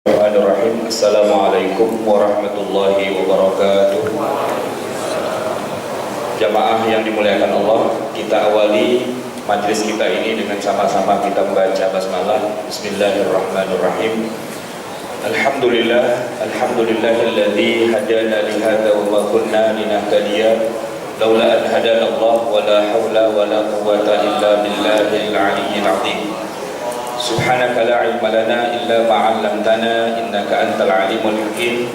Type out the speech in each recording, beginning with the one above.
Bismillahirrahmanirrahim. Assalamualaikum warahmatullahi wabarakatuh. Jamaah yang dimuliakan Allah, kita awali majlis kita ini dengan sama-sama kita membaca basmalah. Bismillahirrahmanirrahim. Alhamdulillahilladzi hadana li hadza wa ma kunna linahtadiya laula an hadana Allah wa la haula wa la quwwata illa billahil aliyyil azim. Subhanaka la ilma lana illa ma 'allamtana innaka antal alimul hakim.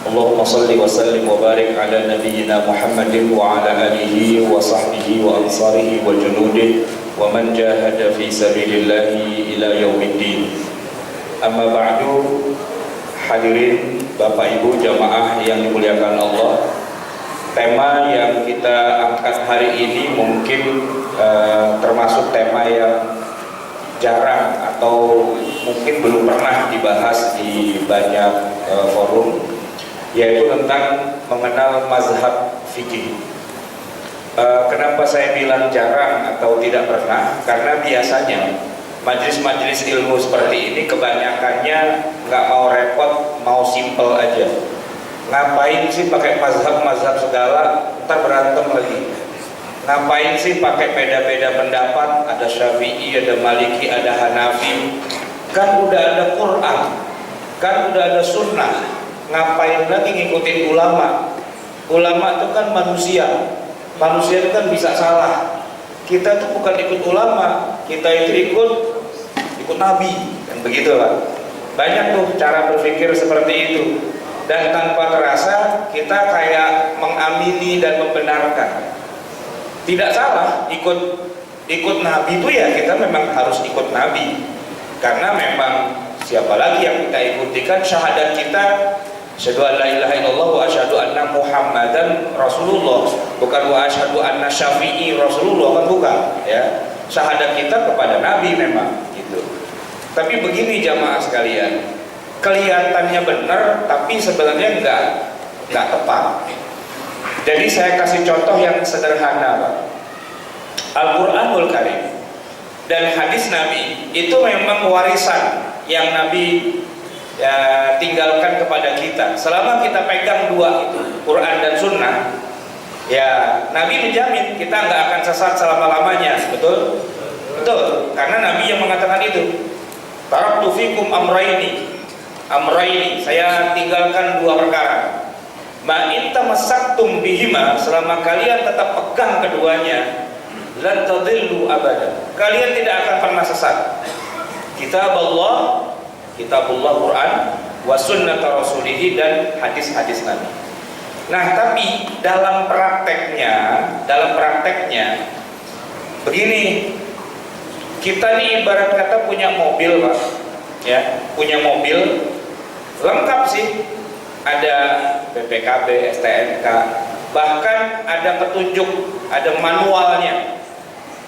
Allahumma shalli wa sallim wa barik ala nabiyyina Muhammadin wa ala alihi wa sahbihi wa ansarihi wa junudihi wa man jahada fi sabilillahi ila yaumiddin. Amma ba'du. Hadirin Bapak Ibu jamaah yang dimuliakan Allah, tema yang kita angkat hari ini mungkin termasuk tema yang jarang atau mungkin belum pernah dibahas di banyak forum, yaitu tentang mengenal mazhab fikih. Kenapa saya bilang jarang atau tidak pernah? Karena biasanya majelis-majelis ilmu seperti ini kebanyakannya nggak mau repot, mau simple aja. Ngapain sih pakai mazhab-mazhab segala, ntar berantem lagi. Ngapain sih pakai beda-beda pendapat, ada Syafi'i, ada Maliki, ada Hanafi? Kan udah ada Quran, kan udah ada Sunnah. Ngapain lagi ngikutin ulama? Ulama itu kan manusia, manusia itu kan bisa salah. Kita tuh bukan ikut ulama, kita itu ikut Nabi, kan begitu Pak. Banyak tuh cara berpikir seperti itu, dan tanpa terasa kita kayak mengamini dan membenarkan. Tidak salah ikut Nabi itu, ya kita memang harus ikut Nabi, karena memang siapa lagi yang kita ikuti? Kan syahadat kita asyhadu an la ilaha illallah wa asyhadu anna muhammadan rasulullah, bukan wa asyhadu anna syafi'i rasulullah, kan bukan ya. Syahadat kita kepada Nabi memang gitu. Tapi begini jamaah sekalian, kelihatannya benar tapi sebenarnya enggak tepat. Jadi saya kasih contoh yang sederhana Pak. Al-Quranul Karim dan hadis Nabi itu memang warisan yang Nabi tinggalkan kepada kita. Selama kita pegang dua itu, Quran dan Sunnah, ya Nabi menjamin kita nggak akan sesat selama-lamanya. Betul? Betul, karena Nabi yang mengatakan itu. Taraktu fikum amraini, saya tinggalkan dua perkara. Ma'in tamassaktum bihima, selama kalian tetap pegang keduanya, lan tadillu abada, kalian tidak akan pernah sesat. Kitabullah Quran, wa sunnata rasulihi, dan hadis-hadis Nabi. Nah, tapi dalam prakteknya begini, kita nih ibarat kata punya mobil Pak, ya, punya mobil lengkap sih. Ada BPKB, STNK, bahkan ada petunjuk, ada manualnya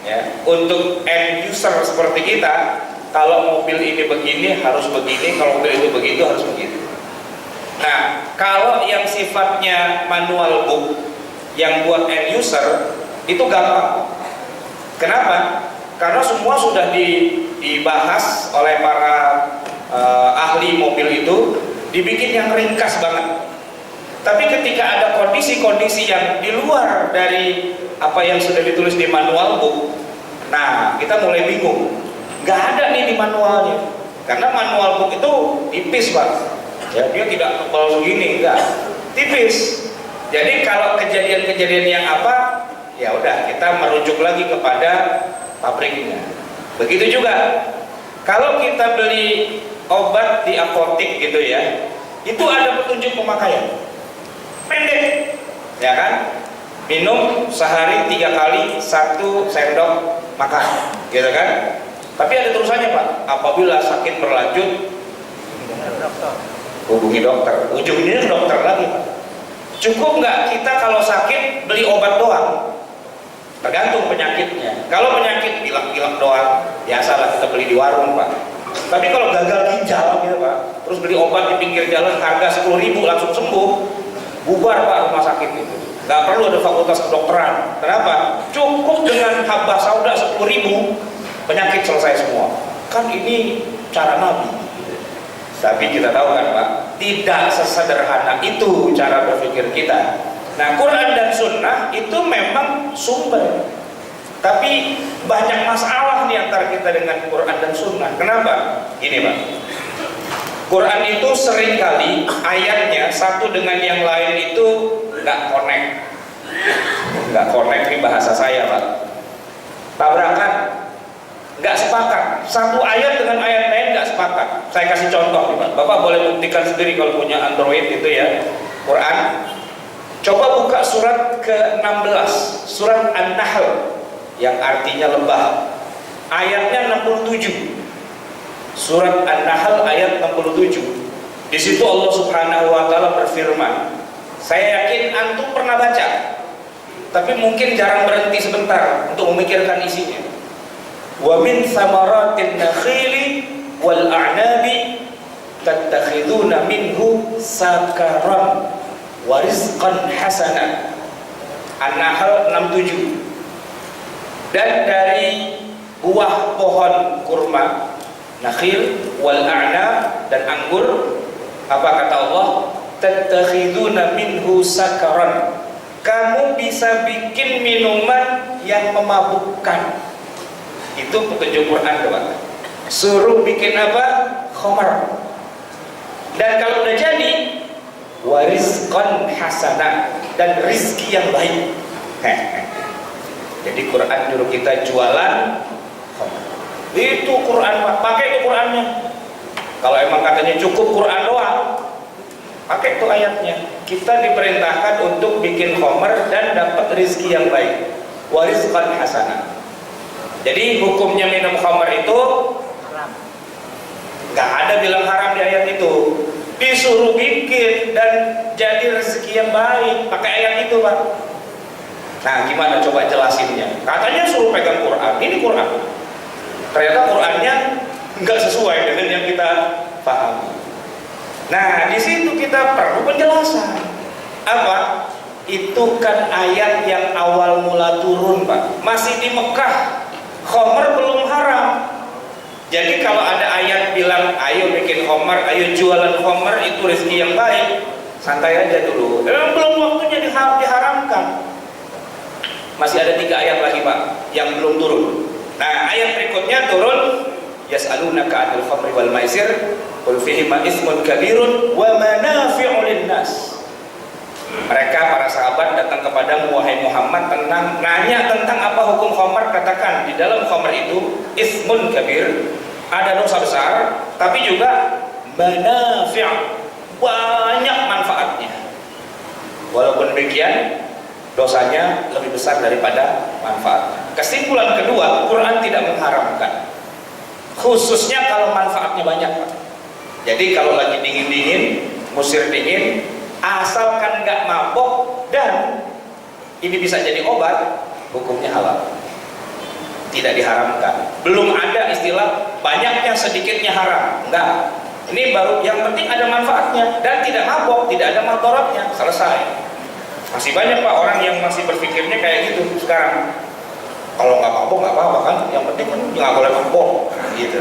ya. Untuk end user seperti kita, kalau mobil ini begini harus begini, kalau mobil itu begitu harus begitu. Nah, kalau yang sifatnya manual book yang buat end user itu gampang. Kenapa? Karena semua sudah dibahas oleh para ahli mobil itu, dibikin yang ringkas banget. Tapi ketika ada kondisi-kondisi yang di luar dari apa yang sudah ditulis di manual book, nah kita mulai bingung. Nggak ada nih di manualnya, karena manual book itu tipis Pak, ya, dia tidak tebal segini, enggak, tipis. Jadi kalau kejadian-kejadian yang apa, ya udah kita merujuk lagi kepada pabriknya. Begitu juga kalau kita beli obat di apotek gitu ya, itu ada petunjuk pemakaian pendek, ya kan? Minum sehari 3 kali 1 sendok makan, gitu kan? Tapi ada tulisannya Pak, apabila sakit berlanjut hubungi dokter. Ujungnya dokter lagi Pak. Cukup nggak kita kalau sakit beli obat doang? Tergantung penyakitnya. Kalau penyakit pilek-pilek doang, biasalah kita beli di warung Pak. Tapi kalau gagal ginjal gitu Pak, terus beli obat di pinggir jalan harga 10.000 langsung sembuh, bubar Pak rumah sakit itu. Nggak perlu ada fakultas kedokteran. Kenapa? Cukup dengan habbah sauda 10.000, penyakit selesai semua. Kan ini cara Nabi. Tapi kita tahu kan Pak, tidak sesederhana itu cara berpikir kita. Nah, Quran dan Sunnah itu memang sumber. Tapi banyak masalah nih antara kita dengan Quran dan Sunnah. Kenapa? Ini Pak, Quran itu seringkali ayatnya satu dengan yang lain itu nggak connect. Nggak connect, ini bahasa saya Pak. Tabrakan, nggak sepakat. Satu ayat dengan ayat lain nggak sepakat. Saya kasih contoh nih Pak. Bapak boleh buktikan sendiri kalau punya Android itu ya, Quran. Coba buka surat ke-16, surat An-Nahl yang artinya lebah. Ayatnya 67. Surat An-Nahl ayat 67. Di situ Allah Subhanahu wa taala berfirman. Saya yakin antum pernah baca, tapi mungkin jarang berhenti sebentar untuk memikirkan isinya. Wa min thamaratin nakhili wal a'nabi tattakhiduna minhu sakaran wa rizqan hasana. An-Nahl 67. Dan dari buah pohon kurma, nakhil wal a'nab, dan anggur, apa kata Allah? Tattakhiduna minhu sakaran. Kamu bisa bikin minuman yang memabukkan. Itu petunjuk Quran Pak. Suruh bikin apa? Khamar. Dan kalau udah jadi, warizqan hasanah, dan rizki yang baik. Jadi Quran nyuruh kita jualan khamar. Itu Quran Pak, pakai itu Qurannya. Kalau emang katanya cukup Quran doang, pakai itu ayatnya. Kita diperintahkan untuk bikin khamar dan dapat rizki yang baik. Warizqan hasanah. Jadi hukumnya minum khamar itu haram. Gak ada bilang haram di ayat itu. Disuruh bikin dan jadi rezeki yang baik, pakai ayat itu Pak. Nah gimana coba jelasinnya? Katanya suruh pegang Quran, ini Quran. Ternyata Qurannya nggak sesuai dengan yang kita pahami. Nah di situ kita perlu penjelasan. Apa? Itu kan ayat yang awal mula turun Pak. Masih di Mekah, khamar belum haram. Jadi kalau ada ayat bilang ayo bikin khamar, ayo jualan khamar, itu rezeki yang baik, santai aja dulu. Belum waktunya diharamkan. Masih ada 3 ayat lagi Pak yang belum turun. Nah ayat berikutnya turun, yas'alunaka 'anil khamri wal maisir qul fihima ismun kabirun wa manafi'u lin-nas. Mereka para sahabat datang kepadamu wahai Muhammad nanya tentang apa hukum khamar. Katakan di dalam khamar itu ismun kabir, ada dosa besar, tapi juga manafi', banyak manfaatnya. Walaupun demikian dosanya lebih besar daripada manfaatnya. Kesimpulan kedua, Quran tidak mengharamkan, khususnya kalau manfaatnya banyak Pak. Jadi kalau lagi dingin-dingin, musir dingin, asalkan nggak mabok dan ini bisa jadi obat, hukumnya halal, tidak diharamkan. Belum ada istilah banyaknya sedikitnya haram, enggak. Ini baru yang penting ada manfaatnya dan tidak mabok, tidak ada madharatnya, selesai. Masih banyak Pak orang yang masih berpikirnya kayak gitu sekarang. Kalau nggak mabok nggak apa-apa kan, yang penting kan nggak boleh mabok gitu.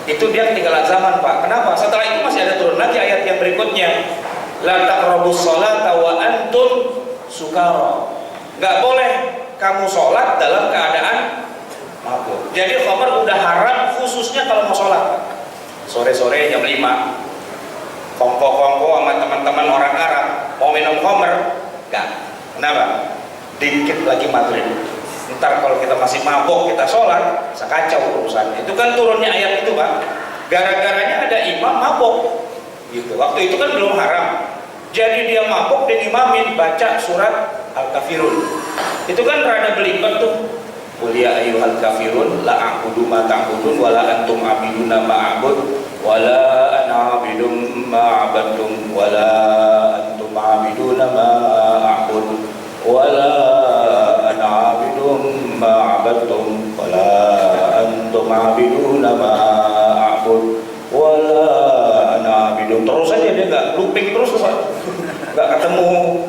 Itu dia ketinggalan zaman Pak. Kenapa? Setelah itu masih ada turun lagi ayat yang berikutnya, la taqrabus sholata wa antum sukara. Nggak boleh kamu sholat dalam keadaan mabuk. Jadi khamar udah haram khususnya kalau mau sholat. Sore-sore jam 5 kongko-kongko sama teman-teman orang Arab mau minum khamar, enggak. Kenapa? Dikit lagi maghrib. Ntar kalau kita masih mabok kita sholat, bisa kacau urusannya. Itu kan turunnya ayat itu Pak. Gara-garanya ada imam mabok gitu. Waktu itu kan belum haram. Jadi dia mabok dan imamin baca surat Al-Kafirun. Itu kan rada belibet tuh. Qul ya ayyuhal kafirun la a'budu ma ta'budun wa la antum 'abiduna ma a'bud wa la ana 'abidum ma 'abadtum wa la antum 'abiduna ma a'bud wa la ana 'abidum ma 'abadtum wa la antum 'abiduna ma a'bud wa la ana 'abidum. Terus aja dia enggak looping terus enggak ketemu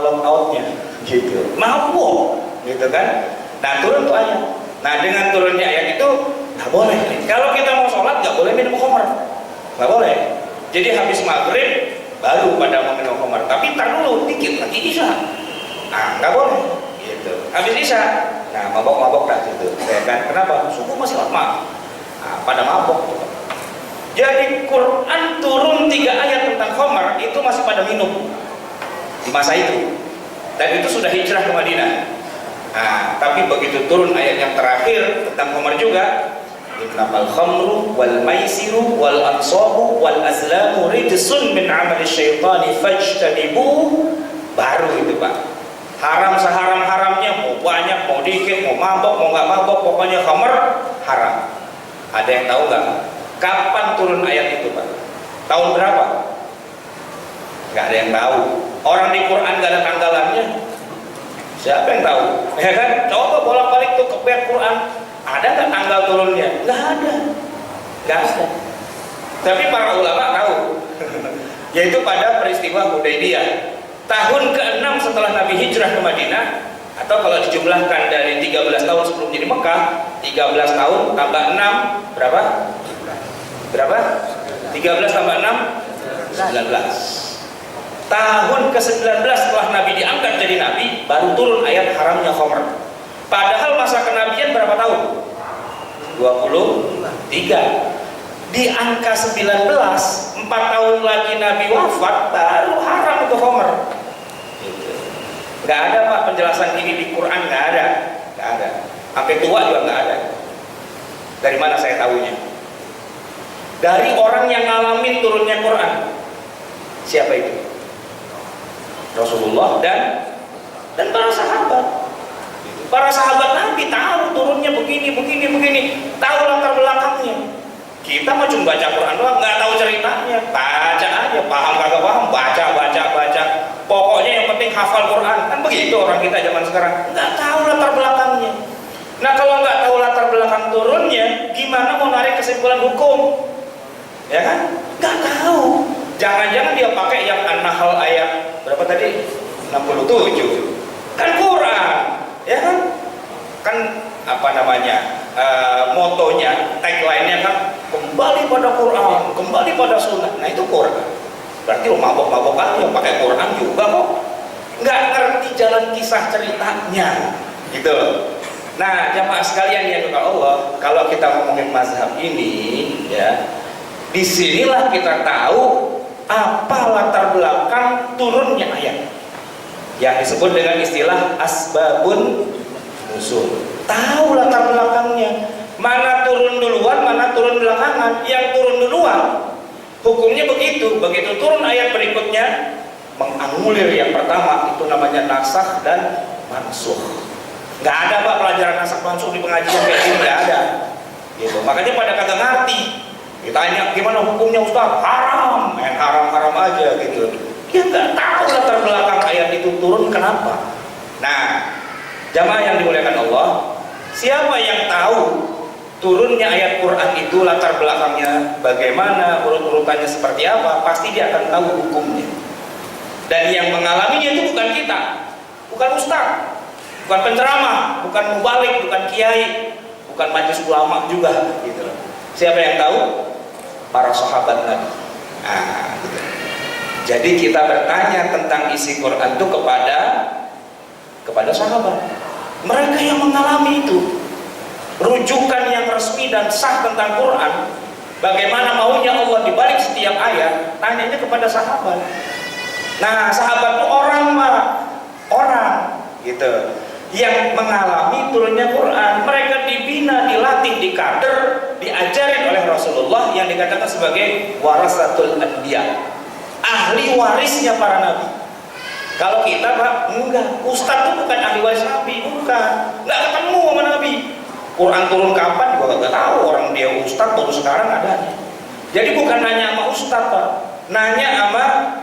long outnya gitu. Mabuk gitu kan. Nah turun tuh ayat. Nah dengan turunnya ayat itu nggak boleh. Kalau kita mau sholat nggak boleh minum khamar. nggak boleh. Jadi habis maghrib baru pada mau minum khamar, tapi tar dulu dikit lagi isya, nggak boleh gitu. Habis isya, nah mabok dah gitu, ya kan? Kenapa? Subuh masih lama, pada mabok gitu. Jadi Quran turun 3 ayat tentang khamar itu masih pada minum di masa itu, dan itu sudah hijrah ke Madinah. Tapi begitu turun ayat yang terakhir tentang khamar juga, innamal khamru wal maisiru wal ansabu wal azlamu rijsun min amali syaitani fajtanibuh, baru itu Pak. Haram seharam-haramnya, mau banyak, mau dikit, mau mabok, mau nggak mabok, pokoknya khamar haram. Ada yang tahu nggak kapan turun ayat itu Pak? Tahun berapa? Nggak ada yang tahu. Orang di Quran nggak ada tanggalannya. Siapa yang tahu? Ya kan? Coba bolak-balik tuh ke Quran. Ada nggak tanggal turunnya? Nggak ada. Tapi para ulama tahu, yaitu pada peristiwa Hudaybiyah, tahun ke-6 setelah Nabi hijrah ke Madinah, atau kalau dijumlahkan dari 13 tahun sebelum jadi Mekah, 13 tahun tambah 6 berapa? 13 tambah 6 19. Tahun ke-19 setelah Nabi diangkat jadi Nabi, baru turun ayat haramnya khamr. Padahal masa kenabian berapa tahun? 23. Di angka 19, 4 tahun lagi Nabi wafat, baru haram itu khamr. Nggak ada Pak penjelasan ini di Quran, nggak ada. Sampai tua juga nggak ada. Dari mana saya tahunya? Dari orang yang ngalamin turunnya Quran. Siapa itu? Rasulullah dan para sahabat. Para sahabat Nabi tahu turunnya begini, tahu latar belakangnya. Kita mah cuma baca Quran doang, nggak tahu ceritanya. Baca aja, paham kagak paham, baca. Pokoknya yang penting hafal Quran. Kan begitu orang kita zaman sekarang, nggak tahu latar belakangnya. Nah kalau nggak tahu latar belakang turunnya, gimana mau narik kesimpulan hukum? Ya kan? Nggak tahu. Jangan-jangan dia pakai yang An-Nahl ayat berapa tadi? 67. Kan Quran, ya kan? Kan apa namanya? Motonya, tagline-nya kan kembali pada Quran, kembali pada Sunnah. Nah itu Quran. Berarti lo mabok-mabok aja pakai Quran juga kok. Nggak ngerti jalan kisah ceritanya, gitu loh. Nah jamaah sekalian yang kata Allah, kalau kita ngomongin mazhab ini, ya, disinilah kita tahu apa latar belakang turunnya ayat yang disebut dengan istilah asbabun nuzul. Tahu latar belakangnya, mana turun duluan, mana turun belakangan. Yang turun duluan hukumnya begitu turun ayat berikutnya menganulir yang pertama, itu namanya nasakh dan mansukh. Nggak ada Pak pelajaran nasakh mansukh di pengajian kayak gini, nggak ada gitu. Makanya pada kagak ngerti. Ditanya gimana hukumnya Ustaz? Haram, main haram-haram aja gitu. Dia nggak tahu latar belakang ayat itu turun kenapa. Nah, jamaah yang dimuliakan Allah, siapa yang tahu turunnya ayat Quran itu latar belakangnya bagaimana, urut-urutannya seperti apa, pasti dia akan tahu hukumnya. Dan yang mengalaminya itu bukan kita, bukan ustaz, bukan penceramah, bukan mubalik, bukan kiai, bukan majelis ulama juga gitu. Siapa yang tahu? Para sahabat Nabi. Gitu. Jadi kita bertanya tentang isi Quran itu kepada sahabat. Mereka yang mengalami itu. Rujukan yang resmi dan sah tentang Quran, bagaimana maunya Allah di balik setiap ayat, tanyanya kepada sahabat. Nah, sahabat itu orang gitu yang mengalami turunnya Quran. Mereka dibina, dilatih, dikader, diajarin oleh Rasulullah yang dikatakan sebagai warasatul anbiya, ahli warisnya para nabi. Kalau kita Pak, enggak, ustaz itu bukan ahli waris nabi, bukan, nggak ketemu sama nabi. Quran turun kapan juga nggak tahu, orang dia ustaz baru sekarang adanya. Jadi bukan nanya sama ustaz Pak, nanya sama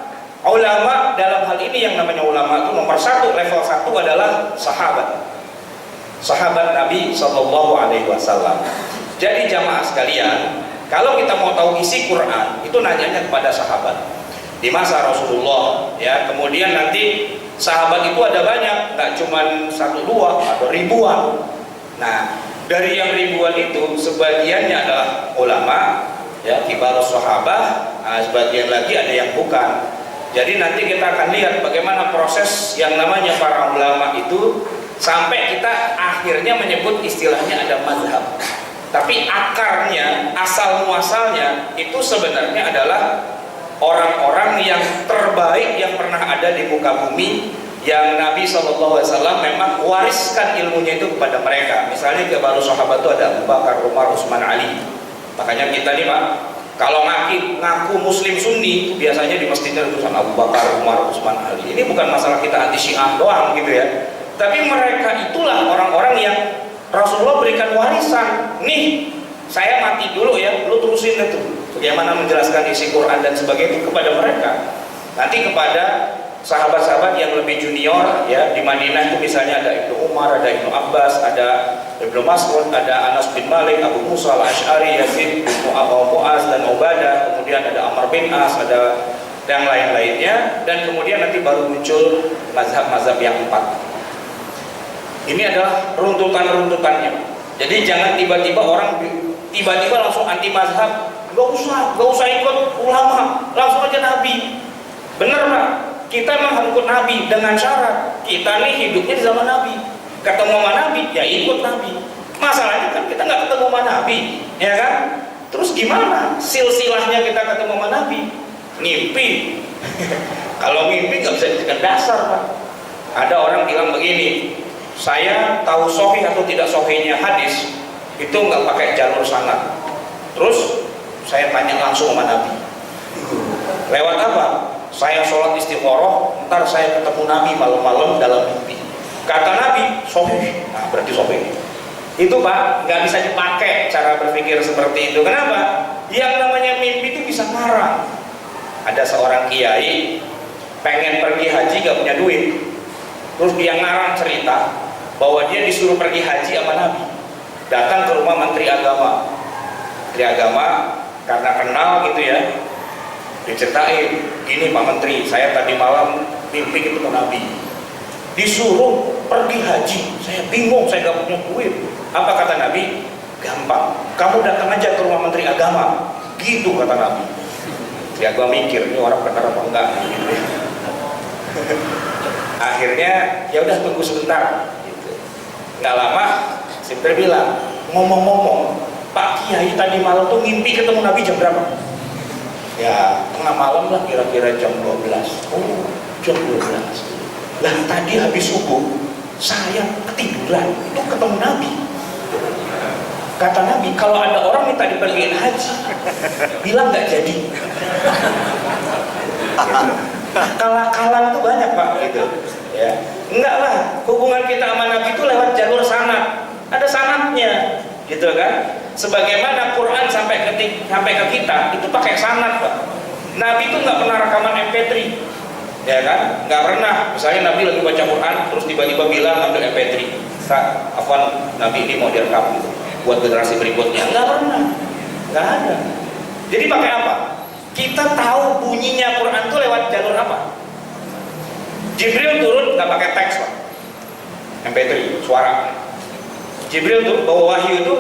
ulama. Dalam hal ini yang namanya ulama itu nomor 1, level 1 adalah sahabat Nabi Shallallahu Alaihi Wasallam. Jadi jamaah sekalian, kalau kita mau tahu isi Quran itu nanyanya kepada sahabat di masa Rasulullah, ya. Kemudian nanti sahabat itu ada banyak, nggak cuma 1, 2, ada ribuan. Nah dari yang ribuan itu sebagiannya adalah ulama, ya, kibarus sahabah. Sebagian lagi ada yang bukan. Jadi nanti kita akan lihat bagaimana proses yang namanya para ulama itu sampai kita akhirnya menyebut istilahnya ada mazhab. Tapi akarnya, asal muasalnya itu sebenarnya adalah orang-orang yang terbaik yang pernah ada di muka bumi, yang Nabi SAW memang wariskan ilmunya itu kepada mereka. Misalnya kibarus sahabat itu ada Abu Bakar, Umar, Utsman, Ali. Makanya kita nih Pak, kalau ngaku Muslim Sunni itu biasanya di masjidnya tulisan Abu Bakar, Umar, Utsman, Ali. Ini bukan masalah kita anti Syiah doang gitu ya. Tapi mereka itulah orang-orang yang Rasulullah berikan warisan. Nih, saya mati dulu ya, lu terusin itu. Bagaimana menjelaskan isi Quran dan sebagainya itu kepada mereka. Nanti kepada sahabat-sahabat yang lebih junior ya, di Madinah itu misalnya ada Ibnu Umar, ada Ibnu Abbas, ada Ibnu Mas'ud, ada Anas bin Malik, Abu Musa al-Asy'ari, Yazid bin Mu'az dan Ubadah, kemudian ada Amr bin As, ada yang lain-lainnya, dan kemudian nanti baru muncul mazhab-mazhab yang 4. Ini adalah runtutan-runtutannya. Jadi jangan tiba-tiba orang tiba-tiba langsung anti mazhab, gak usah ikut ulama, langsung aja Nabi. Bener Pak, kita memang harus ikut Nabi dengan syarat kita nih hidupnya di zaman Nabi. Ketemu sama Nabi, ya ikut Nabi. Masalahnya kan kita nggak ketemu sama Nabi, ya kan? Terus gimana silsilahnya kita ketemu sama Nabi? Ngimpi. Kalau ngimpi nggak bisa dijadikan dasar Pak. Ada orang bilang begini, saya tahu sahih atau tidak sahihnya hadis itu nggak pakai jalur sanad. Terus saya tanya langsung sama Nabi. Lewat apa? Saya sholat istikharah, ntar saya ketemu Nabi malam-malam dalam mimpi. Kata Nabi, sahih. Nah, berarti sahih. Itu Pak, nggak bisa dipakai cara berpikir seperti itu. Kenapa? Yang namanya mimpi itu bisa ngarang. Ada seorang kiai pengen pergi haji gak punya duit. Terus dia ngarang cerita bahwa dia disuruh pergi haji sama Nabi. Datang ke rumah Menteri Agama. Menteri Agama karena kenal gitu ya, diceritain, gini Pak Menteri, saya tadi malam mimpi ketemu Nabi, disuruh pergi haji. Saya bingung, saya gak punya duit. Apa kata Nabi? Gampang, kamu datang aja ke rumah Menteri Agama. Gitu kata Nabi. Menteri Agama mikir, ini orang benar apa enggak gitu. Akhirnya ya udah tunggu sebentar gitu. Nggak lama si Menteri bilang, ngomong-ngomong Pak Kiai tadi malam tuh ngimpi ketemu Nabi jam berapa? Ya tengah malam lah, kira-kira jam 12. Oh jam 12. Lah tadi habis subuh saya ketiduran, itu ketemu Nabi. Kata Nabi, kalau ada orang minta dipergiin haji, bilang nggak jadi. Kalah-kalah tuh banyak Pak gitu ya. Enggak lah, hubungan kita sama Nabi itu lewat jalur sanad, ada sanadnya gitu kan. Sebagaimana Quran sampai ke kita itu pakai sanad Pak. Nabi itu nggak pernah rekaman MP3 ya kan, nggak pernah. Misalnya Nabi lagi baca Quran terus tiba-tiba bilang ambil MP3, afwan Nabi ini mau direkam gitu buat generasi berikutnya, nggak pernah, nggak ada. Jadi pakai apa? Kita tahu bunyinya Quran itu lewat jalur apa? Jibril turun nggak pakai teks Pak, MP3 suara. Jibril tuh bawa wahyu itu,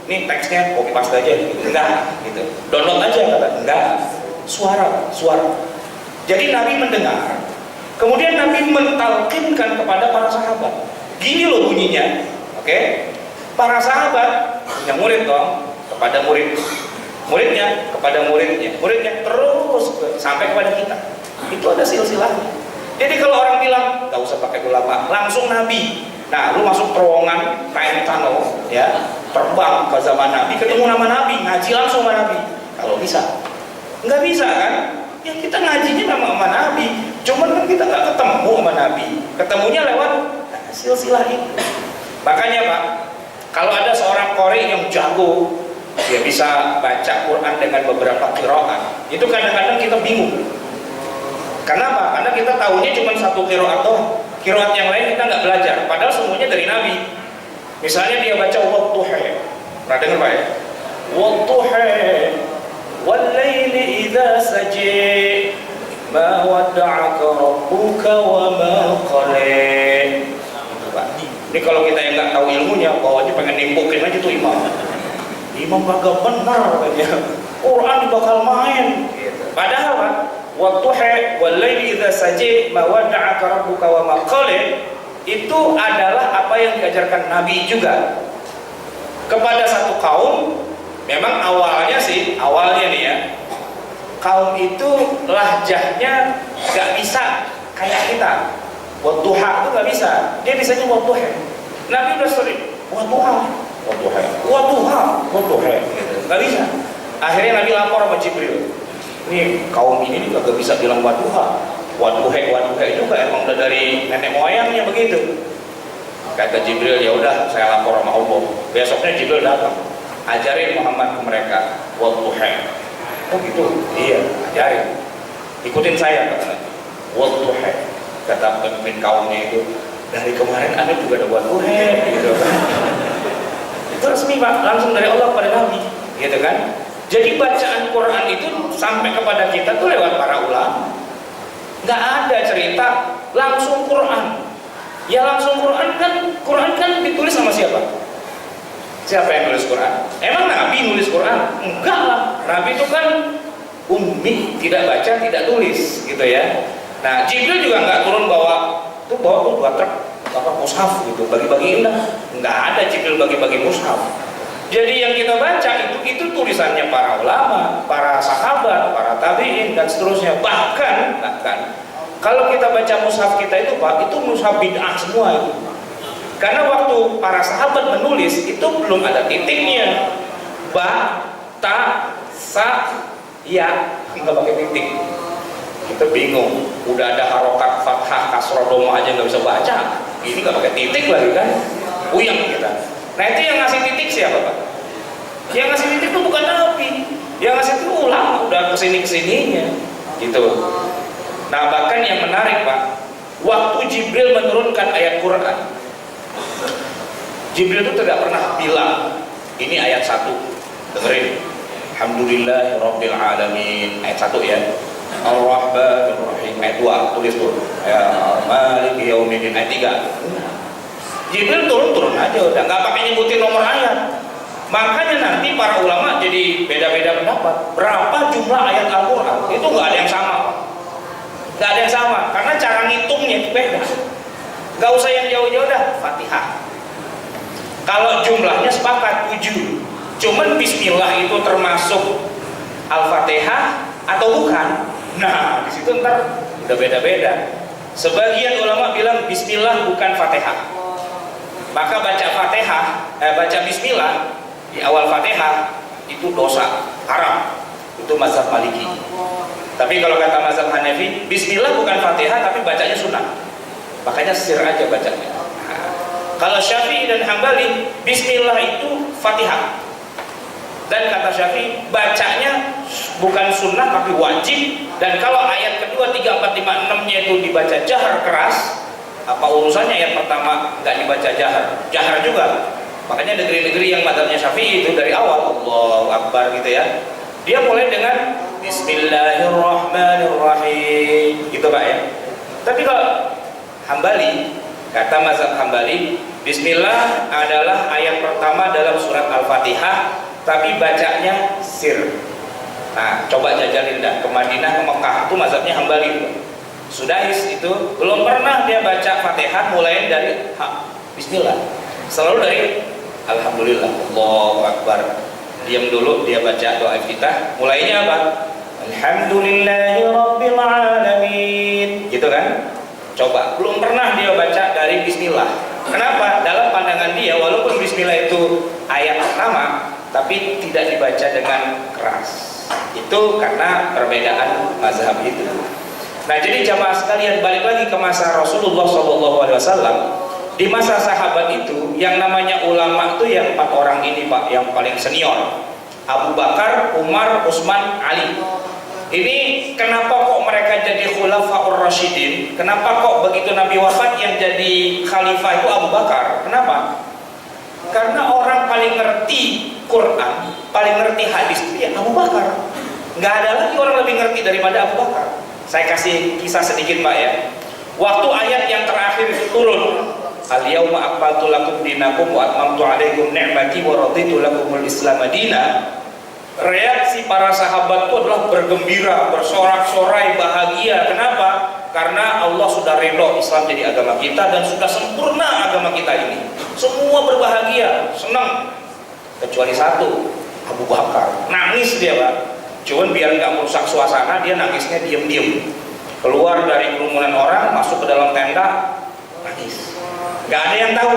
nih teksnya copy paste aja gitu. Enggak gitu, download aja kata. Enggak, suara. Jadi Nabi mendengar, kemudian Nabi mentalkinkan kepada para sahabat. Gini loh bunyinya, oke? Para sahabat punya murid dong, kepada muridnya kepada muridnya terus sampai kepada kita. Itu ada silsilahnya. Jadi kalau orang bilang nggak usah pakai ulama, langsung Nabi. Nah, lu masuk terowongan time tunnel ya, terbang ke zaman Nabi, ketemu nama Nabi, ngaji langsung sama Nabi. Kalau bisa, nggak bisa kan? Ya kita ngajinya sama Nabi, cuman kan kita nggak ketemu sama Nabi. Ketemunya lewat silsilah itu. Makanya Pak, kalau ada seorang qori yang jago, dia bisa baca Quran dengan beberapa qiraat, itu kadang-kadang kita bingung. Kenapa? Karena kita tahunya cuma satu qiraat doang. Qiraat yang lain kita nggak belajar, padahal semuanya dari Nabi. Misalnya dia baca wadduha, pernah dengar Pak ya? Wadduha wal laili idza saja ma wadda'aka rabbuka wa ma qala. Itu Pak. Ini kalau kita yang nggak tahu ilmunya, bawahnya pengen nimbukin aja tuh imam kagak benar katanya. Quran bakal main. Padahal kan, wadduha wal laili idza saja ma wada'aka rabbuka wa ma qala, itu adalah apa yang diajarkan Nabi juga kepada satu kaum. Memang awalnya nih ya, kaum itu lahjahnya gak bisa kayak kita. Wadduha itu gak bisa, dia bisanya wadduha. Nabi udah sering wadduha gak bisa. Akhirnya Nabi lapor sama Jibril, nih kaum ini gak bisa bilang wadduha juga, emang udah dari nenek moyangnya begitu. Kata Jibril, ya udah saya lapor sama Allah. Besoknya Jibril datang, ajarin Muhammad ke mereka wadduha. Oh gitu? Iya, ajarin. Ikutin saya, kata Nabi. Wadduha. Kata pemimpin kaumnya itu, dari kemarin Anda juga ada wadduha, gitu kan? Itu resmi Pak, langsung dari Allah kepada Nabi, gitu kan? Jadi bacaan Quran itu sampai kepada kita tuh lewat para ulama. Nggak ada cerita langsung Quran. Ya langsung Quran kan ditulis sama siapa? Siapa yang nulis Quran? Emang Nabi nulis Quran? Enggak lah. Nabi itu kan ummi, tidak baca, tidak tulis, gitu ya. Nah, Jibril juga nggak turun bawa dua truk mushaf gitu, bagi-bagiin lah. Nggak ada Jibril bagi-bagi mushaf. Jadi yang kita baca itu tulisannya para ulama, para sahabat, para tabi'in dan seterusnya. Bahkan kalau kita baca mushaf kita itu Pak, itu mushaf bid'ah semua itu. Karena waktu para sahabat menulis itu belum ada titiknya. Ba, ta, sa, ya, nggak pakai titik. Kita bingung. Udah ada harokat, fathah, kasroh, doma aja nggak bisa baca. Ini nggak pakai titik lagi kan? Puyeng kita. Nah itu yang ngasih titik siapa Pak? Yang ngasih titik itu bukan Nabi. Yang ngasih itu ulama, udah kesini-kesininya gitu. Nah bahkan yang menarik Pak, waktu Jibril menurunkan ayat Quran, Jibril itu tidak pernah bilang ini ayat 1, dengerin, Alhamdulillahirabbil alamin, ayat 1 ya, Ar-Rahmanir Rahim, ayat 2, tulis tuh, ya Maliki Yaumiddin, ayat 3. Jibril turun aja udah, nggak pakai nyebutin nomor ayat. Makanya nanti para ulama jadi beda-beda pendapat berapa jumlah ayat Al-Quran, itu nggak ada yang sama Pak. Nggak ada yang sama, karena cara ngitungnya itu beda. Nggak usah yang jauh-jauh dah, Fatihah. Kalau jumlahnya sepakat 7, cuman Bismillah itu termasuk Al-Fatihah atau bukan? Nah, di situ ntar udah beda-beda. Sebagian ulama bilang Bismillah bukan Fatihah, maka baca Bismillah di awal Fatihah itu dosa, haram. Itu mazhab Maliki. Tapi kalau kata mazhab Hanafi, Bismillah bukan Fatihah tapi bacanya sunnah, makanya sir aja bacanya. Nah, kalau Syafi'i dan Hambali, Bismillah itu Fatihah. Dan kata Syafi'i, bacanya bukan sunnah tapi wajib. Dan kalau ayat kedua, 3, 4, 5, 6-nya itu dibaca jahar keras, apa urusannya ayat pertama nggak dibaca jahar juga. Makanya negeri-negeri yang mazhabnya Syafi'i itu dari awal Allahu Akbar gitu ya, dia mulai dengan Bismillahirrahmanirrahim gitu Pak ya. Tapi kalau Hambali, kata mazhab Hambali, Bismillah adalah ayat pertama dalam surat Al-Fatihah, tapi bacanya sir. Nah coba jajalin dah ke Madinah, ke Mekah, itu mazhabnya Hambali. Sudais itu belum pernah dia baca Fatihah mulai dari Bismillah, selalu dari Alhamdulillah, Allahu Akbar. Diam dulu, dia baca doa iftitah, mulainya apa? Alhamdulillahirabbil alamin, gitu kan? Coba, belum pernah dia baca dari Bismillah. Kenapa? Dalam pandangan dia, walaupun Bismillah itu ayat pertama, tapi tidak dibaca dengan keras. Itu karena perbedaan mazhab itu. Nah jadi jamaah sekalian, balik lagi ke masa Rasulullah SAW. Di masa sahabat itu yang namanya ulama itu yang 4 orang ini Pak, yang paling senior, Abu Bakar, Umar, Utsman, Ali. Ini kenapa kok mereka jadi khulafaur rasyidin? Kenapa kok begitu Nabi wafat yang jadi khalifah itu Abu Bakar? Kenapa? Karena orang paling ngerti Quran, paling ngerti hadis itu ya Abu Bakar. Nggak ada lagi orang lebih ngerti daripada Abu Bakar. Saya kasih kisah sedikit Pak ya. Waktu ayat yang terakhir itu turun, Al-yawma akmaltu lakum dinakum wa atmamtu alaikum ni'mati wa raditu lakumul Islam madina. Reaksi para sahabat itu adalah bergembira, bersorak-sorai, bahagia. Kenapa? Karena Allah sudah ridho Islam jadi agama kita dan sudah sempurna agama kita ini. Semua berbahagia, senang. Kecuali satu, Abu Bakar. Nangis dia, Pak. Cuman biar nggak merusak suasana, dia nangisnya diam-diam. Keluar dari kerumunan orang, masuk ke dalam tenda, nangis. Nggak ada yang tahu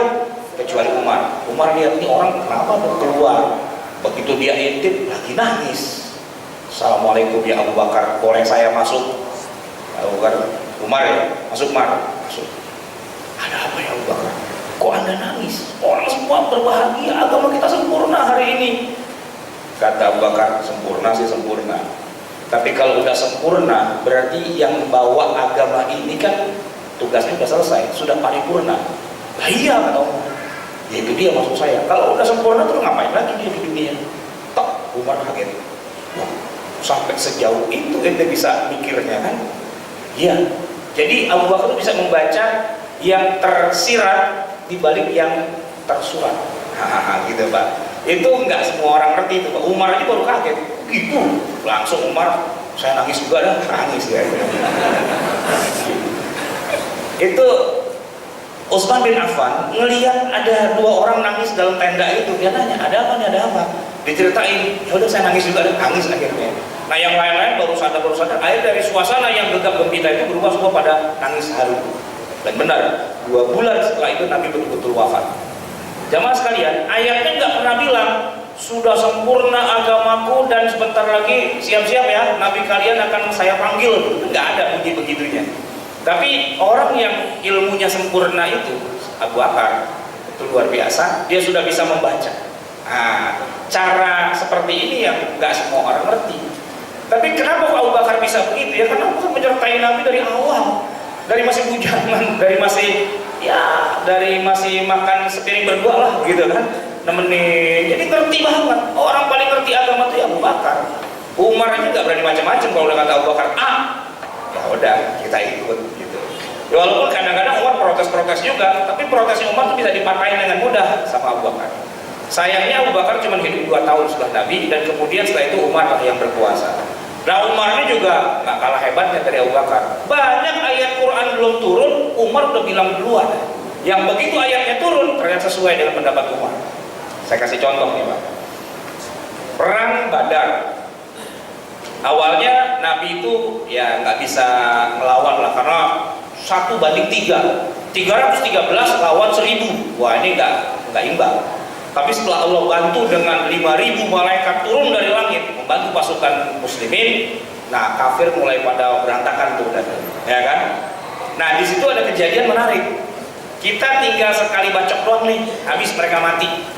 kecuali Umar. Umar lihat ini orang kenapa tuh keluar. Begitu dia intip, lagi nangis. Assalamualaikum ya Abu Bakar, boleh saya masuk? Abu Bakar, Umar ya, masuk Umar. Masuk. Ada apa ya Abu Bakar? Kok Anda nangis? Orang semua berbahagia, agama kita sempurna hari ini. Kata Abu Bakar, sempurna sih sempurna. Tapi kalau udah sempurna, berarti yang bawa agama ini kan tugasnya sudah selesai, sudah paripurna. Lah iya kata Umar. Ya itu dia maksud saya. Kalau udah sempurna terus ngapain lagi dia di dunia? Tok, Umar kaget. Wah, sampai sejauh itu ente bisa mikirnya kan? Iya. Jadi Abu Bakar itu bisa membaca yang tersirat di balik yang tersurat. Hahaha, gitu Pak. Itu enggak semua orang ngerti itu Pak. Umar aja baru kaget. Gitu. Langsung Umar, saya nangis juga dah, nangis ya. Itu Utsman bin Affan ngelihat ada dua orang nangis dalam tenda itu, dia nanya, ada apa nih, ada apa? Diceritain, ya udah saya nangis juga, nangis akhirnya. Nah yang lain-lain baru sadar, akhirnya dari suasana yang gegap gempita itu berubah semua pada nangis haru. Dan benar, 2 bulan setelah itu Nabi betul-betul wafat. Jamaah sekalian, ayatnya nggak pernah bilang sudah sempurna agamaku dan sebentar lagi siap-siap ya, Nabi kalian akan saya panggil. Nggak ada begitu-begitunya. Tapi orang yang ilmunya sempurna itu Abu Bakar itu luar biasa, dia sudah bisa membaca. Nah, cara seperti ini yang nggak semua orang ngerti. Tapi kenapa Abu Bakar bisa begitu ya? Karena Abu menyertai Nabi dari awal, dari masih bujangan, dari masih makan sepiring berdua lah, gitu kan, nemenin. Jadi ngerti banget. Orang paling ngerti agama itu Abu Bakar. Umar aja nggak berani macam-macam kalau udah kata Abu Bakar ya udah kita ikut gitu. Ya, walaupun kadang-kadang Umar protes juga, tapi protesnya Umar itu bisa dipakai dengan mudah sama Abu Bakar. Sayangnya Abu Bakar cuma hidup 2 tahun setelah Nabi, dan kemudian setelah itu Umar lah yang berkuasa. Nah Umar ini juga nggak kalah hebatnya dari Abu Bakar. Banyak ayat Quran belum turun, Umar udah bilang duluan. Yang begitu ayatnya turun ternyata sesuai dengan pendapat Umar. Saya kasih contoh nih Pak. Perang Badar. Awalnya Nabi itu ya nggak bisa melawan lah, karena 1 banding 3, 313 lawan 1000. Wah ini nggak imbang. Tapi setelah Allah bantu dengan 5000 malaikat turun dari langit membantu pasukan muslimin, nah kafir mulai pada berantakan tuh, ya kan? Nah di situ ada kejadian menarik. Kita tinggal sekali bacok doang nih, habis mereka mati.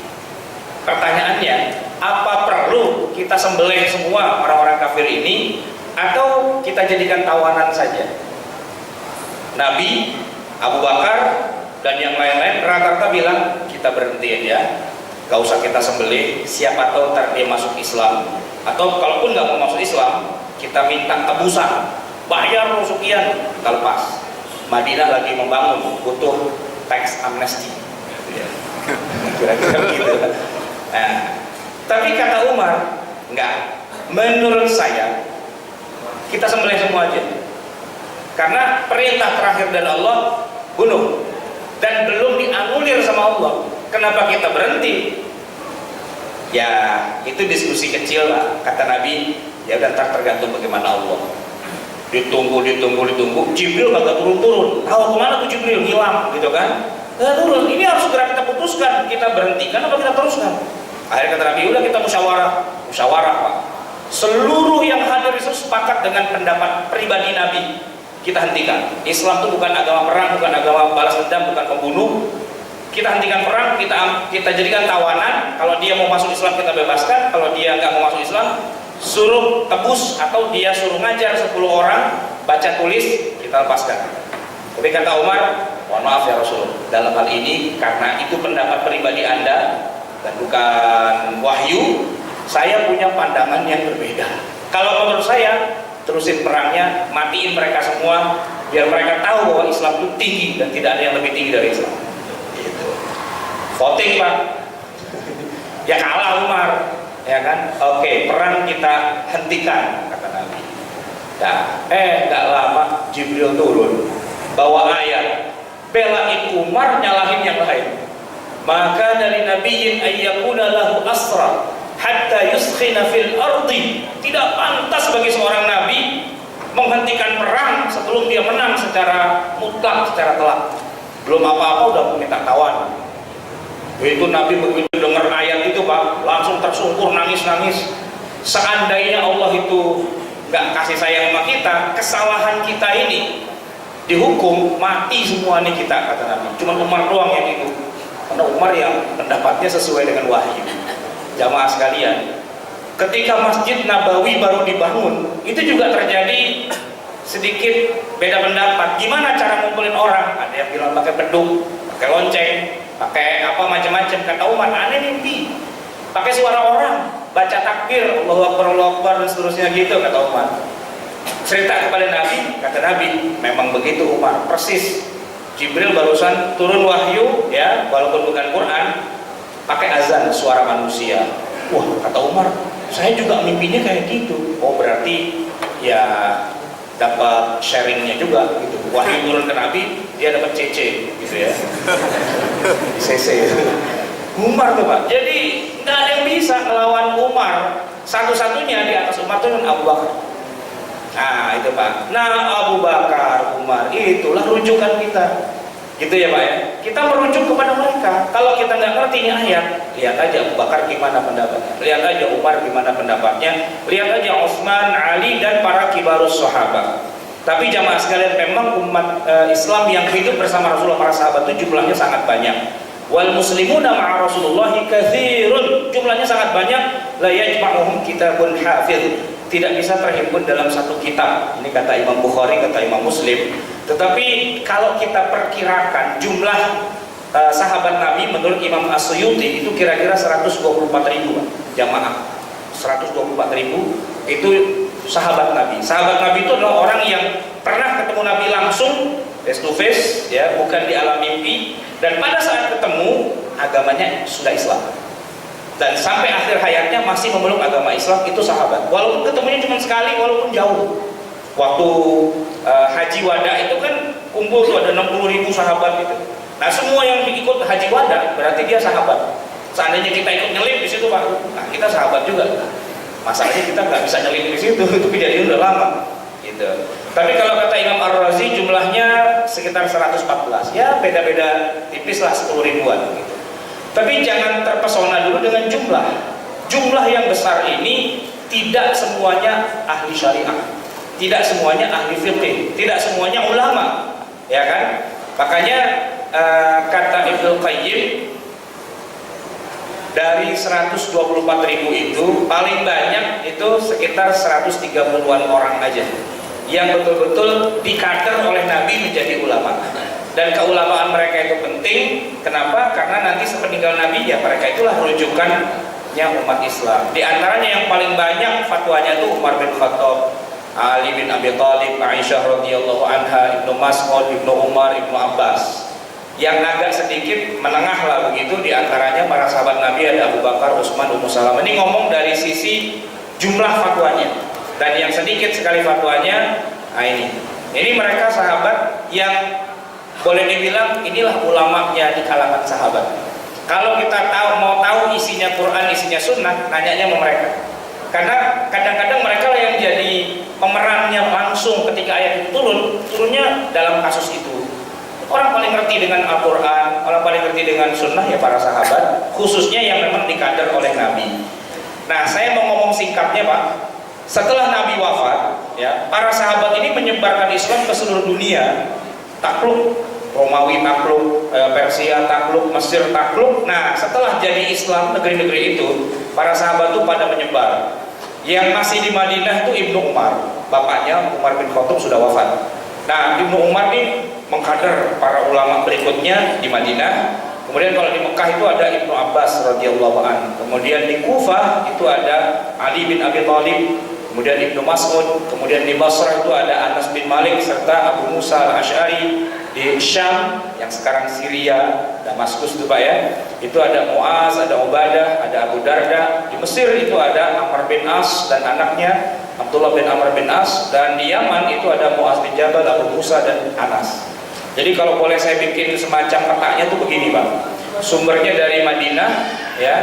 Pertanyaannya, apa perlu kita sembelih semua orang-orang kafir ini, atau kita jadikan tawanan saja? Nabi, Abu Bakar, dan yang lain-lain rata-rata bilang kita berhenti aja, gak usah kita sembelih, siapa tahu ntar dia masuk Islam, atau kalaupun gak mau masuk Islam, kita minta tebusan, bayar sekian, kita lepas. Madinah lagi membangun, butuh tax amnesty, kira-kira gitu. Nah, tapi kata Umar, enggak. Menurut saya, kita sembelih semua aja. Karena perintah terakhir dari Allah, bunuh. Dan belum dianulir sama Allah. Kenapa kita berhenti? Ya, itu diskusi kecil lah. Kata Nabi, ya udah ntar tergantung bagaimana Allah. Ditunggu. Jibril kagak turun-turun. Tahu kemana tuh Jibril? Hilang, gitu kan? Nggak turun. Ini harus segera kita putuskan. Kita berhentikan apa kita teruskan? Akhirnya kata Nabi, udah kita musyawarah Pak. Seluruh yang hadir itu sepakat dengan pendapat pribadi Nabi. Kita hentikan. Islam itu bukan agama perang, bukan agama balas dendam, bukan pembunuh. Kita hentikan perang, kita jadikan tawanan. Kalau dia mau masuk Islam kita bebaskan. Kalau dia nggak mau masuk Islam, suruh tebus, atau dia suruh ngajar 10 orang baca tulis, kita lepaskan. Tapi kata Umar, mohon maaf ya Rasul, dalam hal ini karena itu pendapat pribadi Anda dan bukan wahyu, saya punya pandangan yang berbeda. Kalau menurut saya, terusin perangnya, matiin mereka semua, biar mereka tahu bahwa Islam itu tinggi dan tidak ada yang lebih tinggi dari Islam. Gitu. Voting Pak, ya kalah Umar, ya kan? Oke, perang kita hentikan, kata Nabi. Nah, nggak lama Jibril turun, bawa ayat, belain Umar, nyalahin yang lain. Maka dari nabiyyin ayyakuna lahu asra hatta yuskhina fil ardi. Tidak pantas bagi seorang nabi menghentikan perang sebelum dia menang secara mutlak, secara telak. Belum apa-apa udah minta tawan. Itu Nabi begitu dengar ayat itu Pak, langsung tersungkur nangis-nangis. Seandainya Allah itu nggak kasih sayang sama kita, kesalahan kita ini dihukum mati semua nih kita, kata Nabi. Cuma Umar doang yang itu, karena Umar yang pendapatnya sesuai dengan wahyu. Jamaah sekalian, ketika Masjid Nabawi baru dibangun, itu juga terjadi sedikit beda pendapat. Gimana cara ngumpulin orang? Ada yang bilang pakai beduk, pakai lonceng, pakai apa macam-macam. Kata Umar, aneh mimpi, pakai suara orang, baca takbir, Allahu Akbar, dan seterusnya gitu, kata Umar. Cerita kepada Nabi, kata Nabi, memang begitu Umar, persis. Jibril barusan turun wahyu, ya, walaupun bukan Quran, pakai azan, suara manusia. Wah, kata Umar, saya juga mimpinya kayak gitu. Oh, berarti ya dapat sharingnya juga gitu. Wahyu turun ke Nabi, dia dapat CC gitu ya. CC. Umar tuh Pak. Jadi nggak ada yang bisa melawan Umar. Satu-satunya di atas Umar itu Abu Bakar. Nah itu Pak. Nah Abu Bakar, Umar, itulah rujukan kita. Gitu ya Pak ya. Kita merujuk kepada mereka. Kalau kita nggak ngerti ini ayat, lihat aja Abu Bakar gimana pendapatnya, lihat aja Umar gimana pendapatnya, lihat aja Utsman, Ali, dan para kibarus sahabat. Tapi jamaah sekalian, memang umat Islam yang hidup bersama Rasulullah, para sahabat itu jumlahnya sangat banyak. Wal muslimuna ma'a Rasulullah katsirun, jumlahnya sangat banyak. La yajma'uhum kitabun hafiz, tidak bisa terhimpun dalam satu kitab. Ini kata Imam Bukhari, kata Imam Muslim. Tetapi kalau kita perkirakan jumlah sahabat Nabi menurut Imam As-Suyuti itu kira-kira 124.000 jamaah. 124.000 itu sahabat Nabi. Sahabat Nabi itu adalah orang yang pernah ketemu Nabi langsung, face to face, ya, bukan di alam mimpi. Dan pada saat ketemu, agamanya sudah Islam. Dan sampai akhir hayatnya masih memeluk agama Islam, itu sahabat. Walaupun ketemunya cuma sekali, walaupun jauh. Waktu haji wada itu kan kumpul tuh ada 60.000 sahabat gitu. Nah semua yang ikut haji wada berarti dia sahabat. Seandainya kita ikut nyelip di situ Pak, nah kita sahabat juga. Masalahnya kita nggak bisa nyelip di situ, itu kejadian udah lama. Gitu. Tapi kalau kata Imam Ar-Razi jumlahnya sekitar 114, ya beda-beda tipis lah 10 ribuan. Gitu. Tapi jangan terpesona dulu dengan jumlah. Jumlah yang besar ini tidak semuanya ahli syariah. Tidak semuanya ahli fikih, tidak semuanya ulama, ya kan? Makanya kata Ibnu Qayyim, dari 124.000 itu paling banyak itu sekitar 130-an orang aja yang betul-betul dikader oleh Nabi menjadi ulama. Dan keulamaan mereka itu penting. Kenapa? Karena nanti sepeninggal Nabi ya mereka itulah rujukannya umat Islam. Di antaranya yang paling banyak fatwanya itu Umar bin Khattab, Ali bin Abi Thalib, Aisyah radhiyallahu anha, Ibnu Mas'ud, Ibnu Umar, Ibnu Abbas. Yang agak sedikit menengah lah begitu, di antaranya para sahabat Nabi ada Abu Bakar, Utsman, Ummu Salamah. Ini ngomong dari sisi jumlah fatwanya. Dan yang sedikit sekali fatwanya, nah ini mereka sahabat yang boleh dibilang inilah ulamanya di kalangan sahabat. Kalau kita mau tahu isinya Quran, isinya Sunnah, nanyanya sama mereka. Karena kadang-kadang mereka lah yang jadi pemerannya langsung ketika ayat itu turunnya dalam kasus itu. Orang paling ngerti dengan Al-Quran, orang paling ngerti dengan Sunnah ya para sahabat, khususnya yang memang dikader oleh Nabi. Nah, saya mau ngomong singkatnya Pak. Setelah Nabi wafat, ya, para sahabat ini menyebarkan Islam ke seluruh dunia. Takluk, Romawi takluk, Persia takluk, Mesir takluk. Nah, setelah jadi Islam negeri-negeri itu, para sahabat itu pada menyebar. Yang masih di Madinah itu Ibnu Umar, bapaknya Umar bin Khattab sudah wafat. Nah, Ibnu Umar ini mengkader para ulama berikutnya di Madinah. Kemudian kalau di Mekah itu ada Ibnu Abbas radhiyallahu anhu. Kemudian di Kufah itu ada Ali bin Abi Thalib. kemudian Ibnu Mas'ud, kemudian di Basrah itu ada Anas bin Malik serta Abu Musa al-Asy'ari. Di Syam yang sekarang Syria, Damaskus itu Pak ya, itu ada Muaz, ada Ubadah, ada Abu Darda. Di Mesir itu ada Amr bin As dan anaknya Abdullah bin Amr bin As, dan di Yaman itu ada Muaz bin Jabal, Abu Musa dan Anas. Jadi kalau boleh saya bikin semacam petanya tuh begini Pak, sumbernya dari Madinah ya,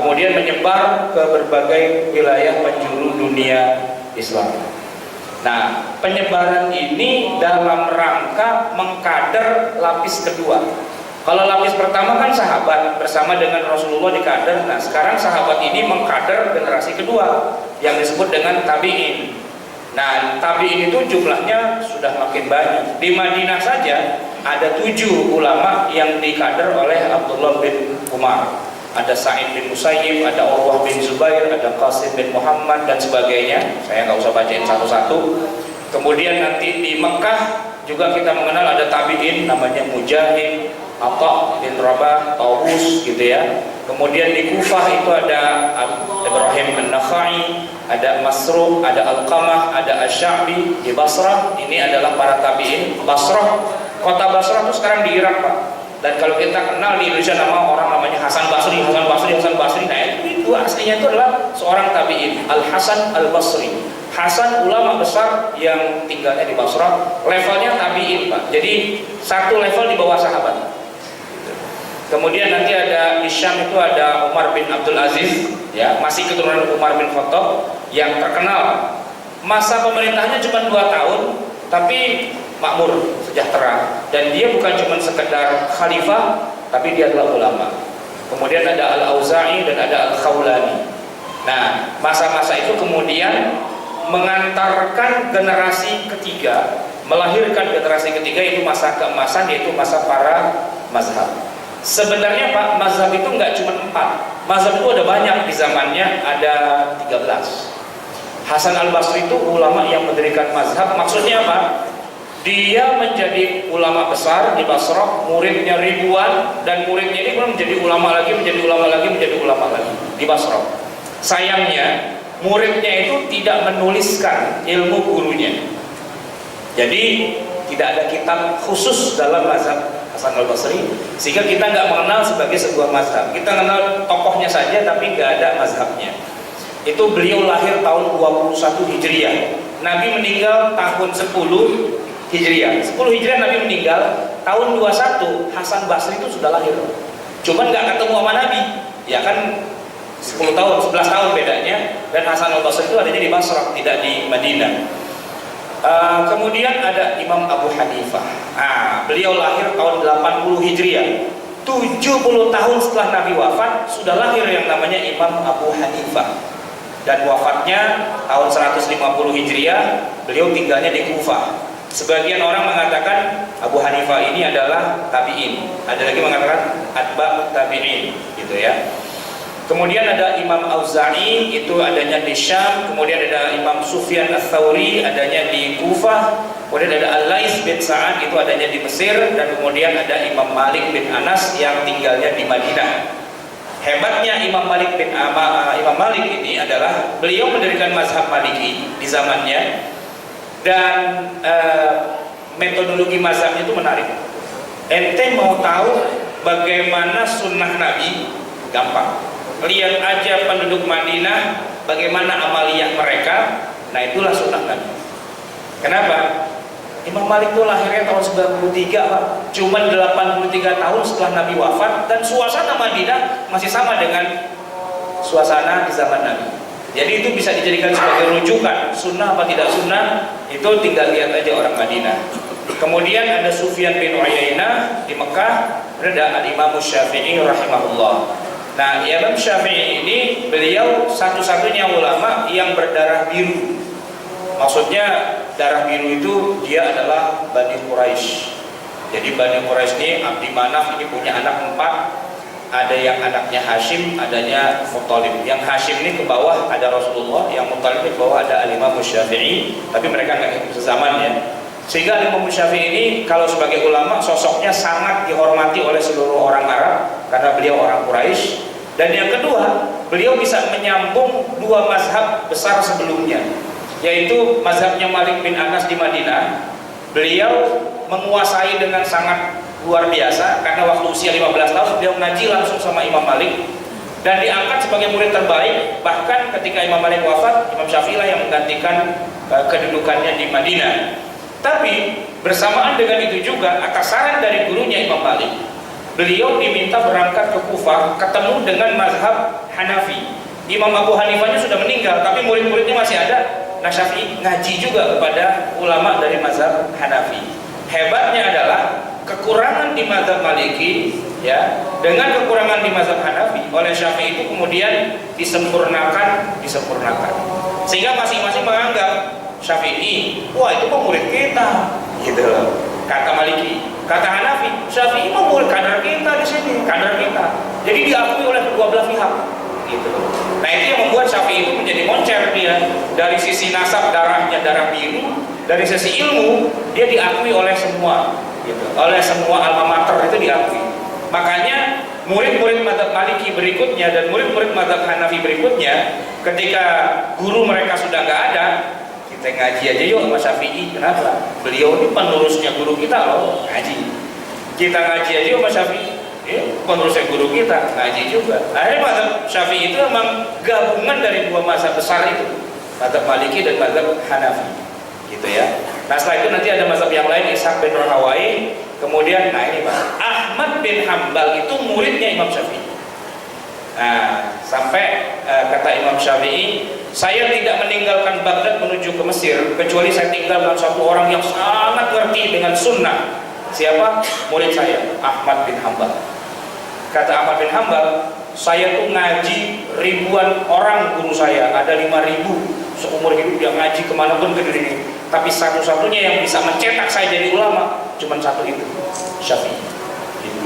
kemudian menyebar ke berbagai wilayah penjuru dunia Islam. Nah, penyebaran ini dalam rangka mengkader lapis kedua. Kalau lapis pertama kan sahabat bersama dengan Rasulullah dikader. Nah, sekarang sahabat ini mengkader generasi kedua yang disebut dengan tabi'in. Nah, tabi'in itu jumlahnya sudah makin banyak. Di Madinah saja ada 7 ulama yang dikader oleh Abdullah bin Umar. Ada Sa'id bin Musayyib, ada Urwah bin Zubair, ada Qasim bin Muhammad dan sebagainya. Saya nggak usah bacain satu-satu. Kemudian nanti di Mekah juga kita mengenal ada tabi'in namanya Mujahid, Atha bin Rabah, Tawus gitu ya. Kemudian di Kufah itu ada Ibrahim an-Nakhai, ada Masruq, ada Alqamah, ada Asy-Sya'bi. Di Basrah ini adalah para tabi'in. Basrah, kota Basrah itu sekarang di Irak Pak. Dan kalau kita kenal di Indonesia nama orang namanya Hasan Basri. Nah itu aslinya itu adalah seorang tabi'in, Al-Hasan Al-Basri. Hasan ulama besar yang tinggalnya di Basrah, levelnya tabi'in Pak. Jadi satu level di bawah sahabat. Kemudian nanti ada di Syam itu ada Umar bin Abdul Aziz, ya masih keturunan Umar bin Khattab yang terkenal. Masa pemerintahnya cuma 2 tahun, tapi makmur, sejahtera, dan dia bukan cuma sekedar khalifah, tapi dia adalah ulama. Kemudian ada Al-Auza'i dan ada Al-Khawlani. Nah, masa-masa itu kemudian mengantarkan generasi ketiga, melahirkan generasi ketiga, yaitu masa keemasan, yaitu masa para mazhab. Sebenarnya Pak, mazhab itu nggak cuma 4, mazhab itu ada banyak di zamannya, ada 13. Hasan Al-Basri itu ulama yang mendirikan mazhab. Maksudnya apa? Dia menjadi ulama besar di Basrah, muridnya ribuan, dan muridnya ini pun menjadi ulama lagi, menjadi ulama lagi, menjadi ulama lagi di Basrah. Sayangnya muridnya itu tidak menuliskan ilmu gurunya. Jadi tidak ada kitab khusus dalam mazhab Hasan Al-Basri, sehingga kita nggak mengenal sebagai sebuah mazhab. Kita kenal tokohnya saja, tapi nggak ada mazhabnya. Itu beliau lahir tahun 21 Hijriah. Nabi meninggal tahun 10 Hijriah. 10 Hijriah Nabi meninggal, tahun 21 Hasan Basri itu sudah lahir. Cuman nggak ketemu sama Nabi. Ya kan 10 tahun, 11 tahun bedanya. Dan Hasan Al-Basri itu adanya di Basrah, tidak di Madinah. Kemudian ada Imam Abu Hanifah. Beliau lahir tahun 80 Hijriah. 70 tahun setelah Nabi wafat sudah lahir yang namanya Imam Abu Hanifah. Dan wafatnya tahun 150 Hijriah. Beliau tinggalnya di Kufah. Sebagian orang mengatakan Abu Hanifah ini adalah tabi'in. Ada lagi mengatakan atba' tabi'in, gitu ya. Kemudian ada Imam Auza'i, itu adanya di Syam. Kemudian ada Imam Sufyan Ats-Tsauri, adanya di Kufah. Kemudian ada Al-Laits bin Sa'ad, itu adanya di Mesir. Dan kemudian ada Imam Malik bin Anas yang tinggalnya di Madinah. Hebatnya Imam Malik ini adalah beliau mendirikan mazhab Maliki di zamannya. Dan metodologi mazhabnya itu menarik. Ente mau tahu bagaimana sunnah Nabi? Gampang. Lihat aja penduduk Madinah, bagaimana amaliyah mereka. Nah itulah sunnah Nabi. Kenapa? Imam Malik itu lahirnya tahun 93 Pak. Cuman 83 tahun setelah Nabi wafat. Dan suasana Madinah masih sama dengan suasana di zaman Nabi. Jadi itu bisa dijadikan sebagai rujukan, sunnah apa tidak sunnah, itu tinggal lihat aja orang Madinah. Kemudian ada Sufyan bin Uyainah di Mekah, ada Al-Imam Syafi'i rahimahullah. Nah, Imam Syafi'i ini beliau satu-satunya ulama yang berdarah biru. Maksudnya darah biru itu dia adalah Bani Quraisy. Jadi Bani Quraisy ini Abdi Manaf ini punya anak 4. Ada yang anaknya Hashim, adanya Muttalib. Yang Hashim ini ke bawah ada Rasulullah, yang Muttalib ini ke bawah ada Al-Imam Syafi'i, tapi mereka nggak sezaman ya. Sehingga Al-Imam Syafi'i ini kalau sebagai ulama sosoknya sangat dihormati oleh seluruh orang Arab karena beliau orang Quraisy. Dan yang kedua, beliau bisa menyambung dua mazhab besar sebelumnya, yaitu mazhabnya Malik bin Anas di Madinah. Beliau menguasai dengan sangat luar biasa karena waktu usia 15 tahun beliau ngaji langsung sama Imam Malik dan diangkat sebagai murid terbaik. Bahkan ketika Imam Malik wafat, Imam Syafi'i lah yang menggantikan kedudukannya di Madinah. Tapi bersamaan dengan itu juga, atas saran dari gurunya Imam Malik, beliau diminta berangkat ke Kufah ketemu dengan mazhab Hanafi. Imam Abu Hanifahnya sudah meninggal, tapi murid-muridnya masih ada. Nah, Syafi'i ngaji juga kepada ulama dari mazhab Hanafi. Hebatnya adalah kekurangan di mazhab Maliki, ya, dengan kekurangan di mazhab Hanafi oleh Syafi'i itu kemudian disempurnakan, sehingga masing-masing menganggap Syafi'i, wah itu murid kita, gitu loh. Kata Maliki, kata Hanafi, Syafi'i murid kadar kita di sini, kadar kita. Jadi diakui oleh kedua belah pihak, gitu. Nah, itu yang membuat Syafi'i itu menjadi moncer dia. Dari sisi nasab darahnya darah biru, dari sisi ilmu dia diakui oleh semua, gitu. Oleh semua alma mater itu diakui. Makanya murid-murid mazhab Maliki berikutnya dan murid-murid mazhab Hanafi berikutnya, ketika guru mereka sudah nggak ada, kita ngaji aja yuk sama Syafi'i. Kenapa? Beliau ini penerusnya guru kita loh, ngaji. Kita ngaji aja yuk sama Syafi'i. Penerusnya guru kita, ngaji juga. Akhirnya mazhab Syafi'i itu memang gabungan dari dua mazhab besar itu, mazhab Maliki dan mazhab Hanafi, gitu ya. Nah, setelah itu nanti ada mazhab yang lain, Ishaq bin Rahawai. Kemudian, nah ini Pak, Ahmad bin Hambal itu muridnya Imam Syafi'i. Nah, sampai kata Imam Syafi'i, saya tidak meninggalkan Baghdad menuju ke Mesir kecuali saya tinggal dengan satu orang yang sangat ngerti dengan sunnah. Siapa? Murid saya, Ahmad bin Hambal. Kata Ahmad bin Hambal, saya tuh ngaji ribuan orang guru saya, ada 5.000 seumur hidup yang ngaji kemanapun ke dunia ini. Tapi satu-satunya yang bisa mencetak saya jadi ulama cuma satu itu, Syafi'i. Gitu.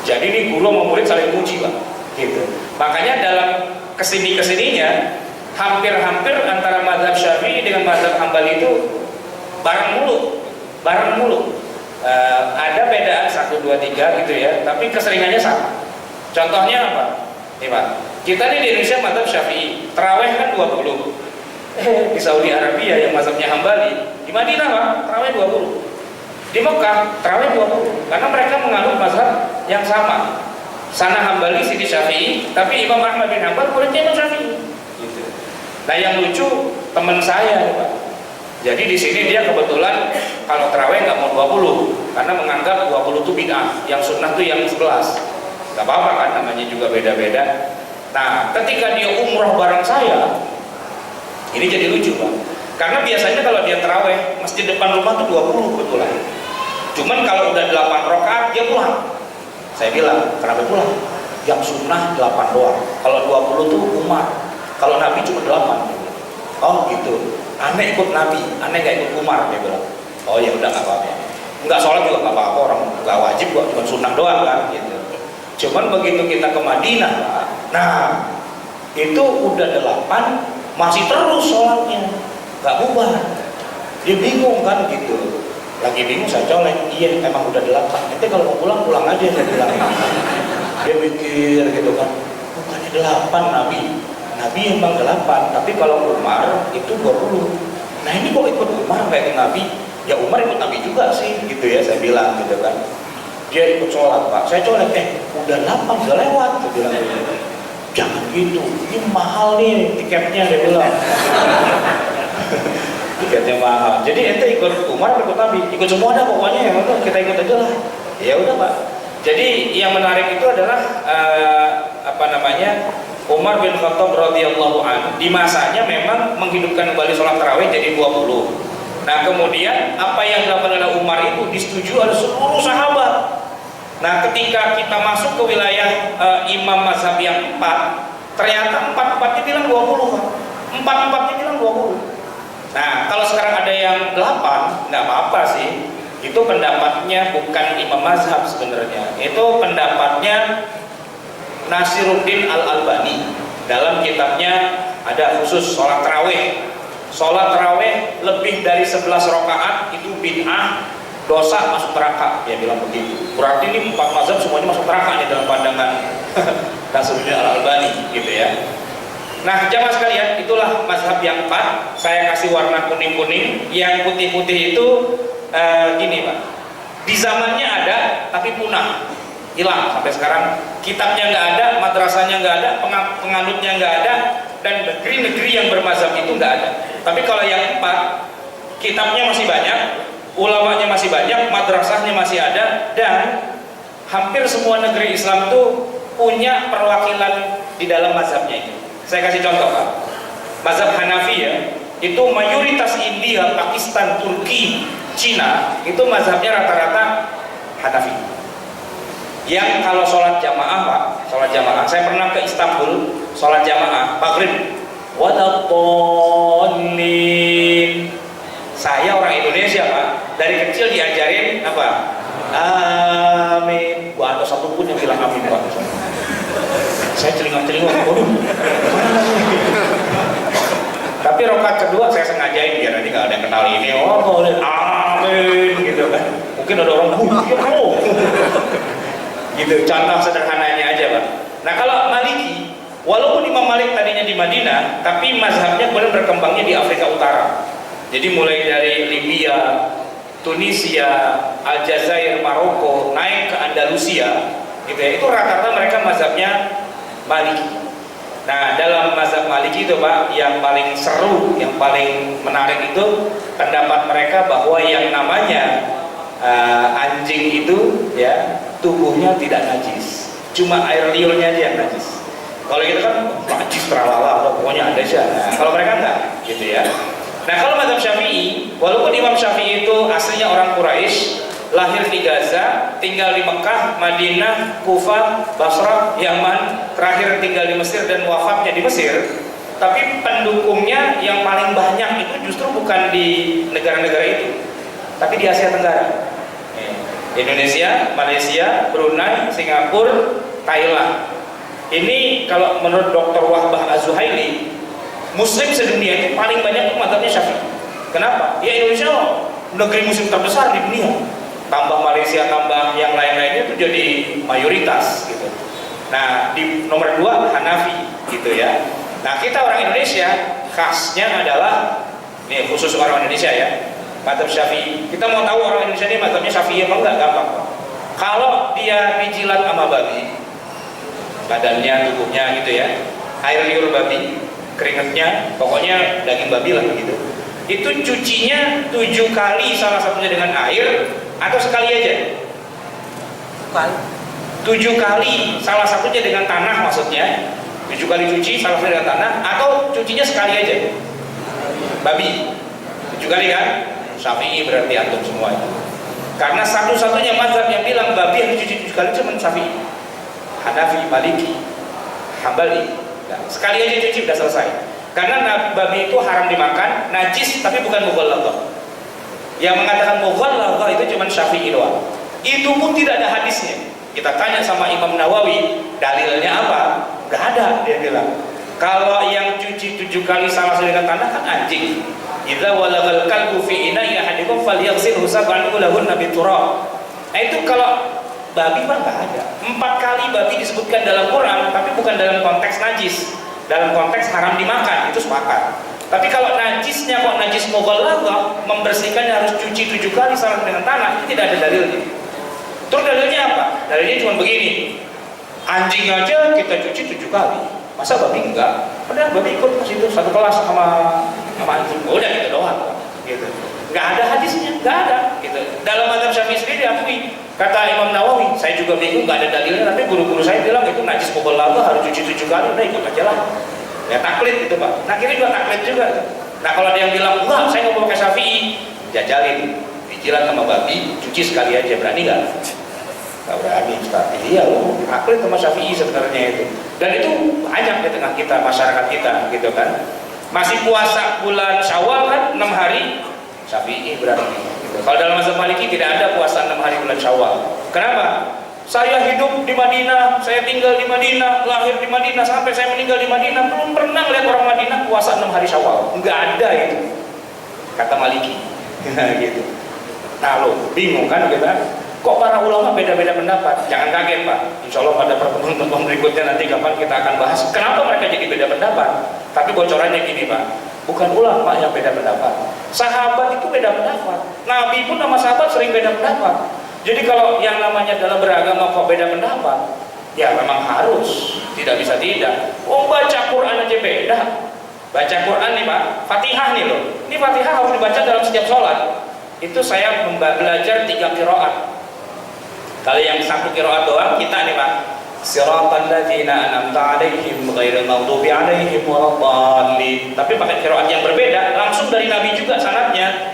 Jadi ini guru sama murid saling muji, Pak. Gitu. Makanya dalam kesininya hampir-hampir antara mazhab Syafi'i dengan mazhab Hambali itu bareng mulu. Ada bedaan 1, 2, 3 gitu ya, tapi keseringannya sama. Contohnya apa? Nih Pak, kita di Indonesia mazhab Syafi'i, tarawih kan 20. Di Saudi Arabia yang mazhabnya Hambali, di Madinah Pak, tarawih 20. Di Mekah, tarawih 20. Karena mereka menganut mazhab yang sama. Sana Hambali, sini Syafi'i, tapi Imam Ahmad bin Hambal muridnya Imam Syafi'i. Gitu. Nah, yang lucu teman saya Pak. Jadi di sini dia kebetulan kalau tarawih nggak mau 20 karena menganggap 20 itu bid'ah, yang sunnah itu yang 11. Nggak apa-apa kan, namanya juga beda-beda. Nah, ketika dia umroh bareng saya, ini jadi lucu Pak. Karena biasanya kalau dia tarawih, masjid depan rumah tuh 20 kebetulan. Cuman kalau udah 8 rakaat dia pulang. Saya bilang, kenapa pulang? Yang sunnah 8 doang. Kalau 20 tuh Umar. Kalau Nabi cuma 8. Oh gitu. Aneh ikut Nabi, aneh gak ikut Umar, dia bilang. Oh ya udah nggak apa-apa. Nggak sholat juga nggak apa-apa, orang nggak wajib kok, cuma sunnah doang kan, gitu. Cuman begitu kita ke Madinah, Pak, nah itu udah 8 masih terus sholatnya, nggak bubar. Dia bingung kan gitu. Lagi bingung saya colek, iya emang udah 8. Nanti kalau mau pulang aja, saya bilang. Dia mikir gitu kan, bukannya 8 Nabi emang 8, tapi kalau Umar itu 20. Nah ini kok ikut Umar kayak ikut Nabi? Ya Umar ikut Nabi juga sih, gitu ya, saya bilang gitu kan. Dia ikut sholat Pak, saya colek, udah 8, udah lewat, saya bilang. Jangan gitu, ini mahal nih tiketnya, dia bilang. Tiketnya mahal. Jadi ente ikut Umar ikut Nabi, ikut semua ada pokoknya, ya udah kita ikut aja lah. Ya udah Pak. Jadi yang menarik itu adalah Umar bin Khattab radhiyallahu anhu di masanya memang menghidupkan kembali sholat tarawih jadi 20. Nah kemudian apa yang dilakukan oleh Umar itu disetujui oleh seluruh sahabat. Nah ketika kita masuk ke wilayah imam mazhab yang 4, ternyata 4-4-nya bilang 20 Pak. 4-4-nya bilang 20. Nah kalau sekarang ada yang 8, nggak apa-apa sih. Itu pendapatnya bukan imam mazhab sebenarnya. Itu pendapatnya Nasiruddin Al-Albani. Dalam kitabnya ada khusus sholat tarawih. Sholat tarawih lebih dari 11 rakaat itu bid'ah dosa masuk neraka, dia bilang begitu. Berarti ini 4 mazhab semuanya masuk neraka nih dalam pandangan Nasruddin Al-Albani gitu ya. Nah jamaah sekalian, itulah mazhab yang 4. Saya kasih warna kuning-kuning. Yang putih-putih itu gini Pak, di zamannya ada tapi punah, hilang sampai sekarang. Kitabnya nggak ada, madrasahnya nggak ada, penganutnya nggak ada, dan negeri-negeri yang bermazhab itu nggak ada. Tapi kalau yang 4, kitabnya masih banyak, ulamanya masih banyak, madrasahnya masih ada, dan hampir semua negeri Islam itu punya perwakilan di dalam mazhabnya itu. Saya kasih contoh Pak, mazhab Hanafi ya, itu mayoritas India, Pakistan, Turki, Cina itu mazhabnya rata-rata Hanafi. Yang kalau sholat jamaah Pak, sholat jamaah, saya pernah ke Istanbul, sholat jamaah maghrib, wadaqallin. Saya orang Indonesia Pak, dari kecil diajarin apa? Amin. Gak ada satupun yang bilang amin Pak. Saya celingak-celingak, waduh. Tapi rokaat kedua saya sengajain biar nanti nggak ada yang kenal ini. Oh, amin gitu kan. Mungkin ada orang ya kamu. Gitu, contoh sederhananya aja Pak. Nah kalau Maliki, walaupun Imam Malik tadinya di Madinah, tapi mazhabnya kemudian berkembangnya di Afrika Utara. Jadi mulai dari Libya, Tunisia, Aljazair, Maroko, naik ke Andalusia, gitu ya. Itu rata-rata mereka mazhabnya Maliki. Nah dalam mazhab Maliki itu Pak, yang paling seru, yang paling menarik itu pendapat mereka bahwa yang namanya anjing itu ya tubuhnya tidak najis, cuma air liurnya aja yang najis. Kalau gitu kan najis teralala, pokoknya ada aja. Nah, kalau mereka enggak, gitu ya. Nah kalau mazhab Syafi'i, walaupun Imam Syafi'i itu aslinya orang Quraisy, lahir di Gaza, tinggal di Mekah, Madinah, Kufah, Basrah, Yaman, terakhir tinggal di Mesir dan wafatnya di Mesir. Tapi pendukungnya yang paling banyak itu justru bukan di negara-negara itu, tapi di Asia Tenggara. Indonesia, Malaysia, Brunei, Singapura, Thailand. Ini kalau menurut Dr. Wahbah Az-Zuhaili, Muslim sedunia itu paling banyak mazhabnya Syafi'i. Kenapa? Ya Indonesia negeri Muslim terbesar di dunia. Tambah Malaysia, tambah yang lain-lainnya itu jadi mayoritas gitu. Nah di nomor 2 Hanafi gitu ya. Nah kita orang Indonesia khasnya adalah, ini khusus orang Indonesia ya, mazhab Syafi'i. Kita mau tahu orang Indonesia ini mazhabnya Syafi'i apa enggak? Gampang. Kalau dia dijilat sama babi, badannya, tubuhnya gitu ya, air liur babi, keringetnya, pokoknya daging babi lah gitu, itu cucinya 7 kali, salah satunya dengan air atau sekali aja? 7 kali, salah satunya dengan tanah, maksudnya 7 kali cuci, salah satunya dengan tanah, atau cucinya sekali aja? Babi 7 kali kan? Syafi'i berarti antum semua itu. Karena satu-satunya mazhab yang bilang babi yang dicuci 7 kali cuma Syafi'i. Hanafi, Maliki, Hambali, nah, sekali aja cuci udah selesai. Karena babi itu haram dimakan, najis, tapi bukan mughalladhah. Yang mengatakan mughalladhah itu cuma Syafi'i doang. Itu pun tidak ada hadisnya. Kita tanya sama Imam Nawawi, dalilnya apa? Gak ada, dia bilang. Kalau yang cuci 7 kali salah satu dengan tanah kan anjing. Idza walagal kalbu fi ina'i ahadikum falyaghsilhu sab'an ulahunna biturab. Nah itu kalau babi mah nggak ada. 4 kali babi disebutkan dalam Quran, tapi bukan dalam konteks najis, dalam konteks haram dimakan, itu sepakat. Tapi kalau najisnya kok najis mughalladhah, membersihkannya harus cuci 7 kali salah dengan tanah, itu tidak ada dalilnya. Terus dalilnya apa? Dalilnya cuma begini, anjing aja kita cuci 7 kali, masa babi enggak? Padahal babi ikut ke situ satu kelas sama anjing, udah gitu doang, gitu. Nggak ada hadisnya, nggak ada. Gitu. Dalam mazhab Syafi'i sendiri diakui, kata Imam Nawawi, saya juga bingung, nggak ada dalilnya, tapi guru-guru saya bilang itu najis mughalladhah harus cuci 7 kali, udah ikut aja lah. Ya taklid gitu Pak. Nah kira juga taklid juga. Nah kalau ada yang bilang, enggak, saya nggak mau pakai Syafi'i, jajalin, dijilat sama babi, cuci sekali aja, berani nggak? Nggak berani, Ustaz. Iya loh, taklid sama Syafi'i sebenarnya itu. Dan itu banyak di tengah kita, masyarakat kita, gitu kan. Masih puasa bulan Syawal kan 6 hari, Syafi'i berarti. Gitu. Kalau dalam mazhab Maliki tidak ada puasa 6 hari bulan Syawal. Kenapa? Saya hidup di Madinah, saya tinggal di Madinah, lahir di Madinah, sampai saya meninggal di Madinah, belum pernah lihat orang Madinah puasa 6 hari Syawal. Enggak ada itu, kata Maliki. Gitu. Nah lo bingung kan kita, kok para ulama beda-beda pendapat? Jangan kaget Pak, insya Allah pada pertemuan berikutnya nanti kapan kita akan bahas kenapa mereka jadi beda pendapat. Tapi bocorannya gini Pak, bukan ulama yang beda pendapat, sahabat itu beda pendapat, Nabi pun sama sahabat sering beda pendapat. Jadi kalau yang namanya dalam beragama kok beda pendapat, ya memang harus, tidak bisa tidak. Oh baca Quran aja beda. Baca Quran nih Pak, Fatihah nih loh, ini Fatihah harus dibaca dalam setiap sholat. Itu saya belajar 3 qiraat. Kalau yang 1 qiraat doang kita nih Pak, siratal ladzina an'amta 'alaihim ghairil maghdubi 'alaihim waladdallin. Tapi pakai qiraat yang berbeda, langsung dari Nabi juga sanadnya.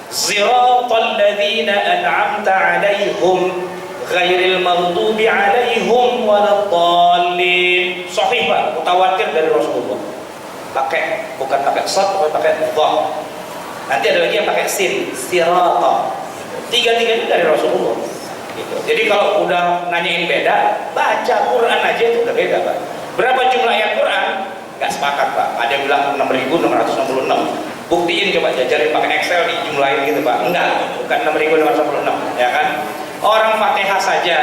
Siratal ladzina an'amta 'alaihim ghairil maghdubi 'alaihim waladdallin. Sahih Pak, mutawatir dari Rasulullah. Bukan pakai shad, bukan pakai dha. Nanti ada lagi yang pakai sin, sirata. Tiga-tiganya dari Rasulullah. Gitu. Jadi kalau udah nanyain beda, baca Quran aja itu udah beda Pak. Berapa jumlah ayat Quran? Nggak sepakat Pak. Ada yang bilang 6.666. Buktiin coba jajarin pakai Excel dijumlahin gitu Pak. Enggak, bukan 6.666, ya kan? Orang Fatihah saja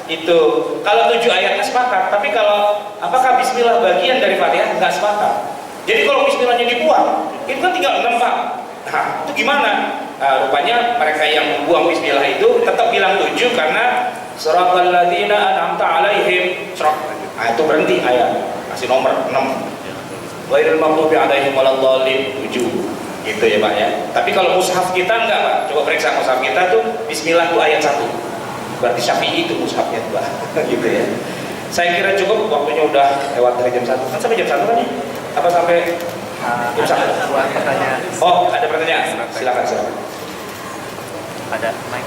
itu kalau 7 ayatnya sepakat, tapi kalau apakah Bismillah bagian dari Fatihah nggak sepakat. Jadi kalau Bismillahnya dibuang, itu kan tinggal 6 Pak. Nah, itu gimana? Rupanya mereka yang membuang Bismillah itu tetap bilang 7 karena siratal ladzina an'amta 'alaihim. Nah, itu berhenti ayat. Kasih nomor 6. Ghairil maghdubi 'alaihim waladdallin 7. Gitu ya Pak ya. Tapi kalau mushaf kita enggak Pak. Coba periksa mushaf kita tuh Bismillah tuh ayat 1. Berarti Syafi'i itu mushafnya tuh Pak. Gitu ya. Saya kira cukup, waktunya udah lewat dari jam 1. Kan sampai jam 1 kan nih? Apa sampai ada buat pertanyaan. Oh, ada pertanyaan? Silakan. Ada mic.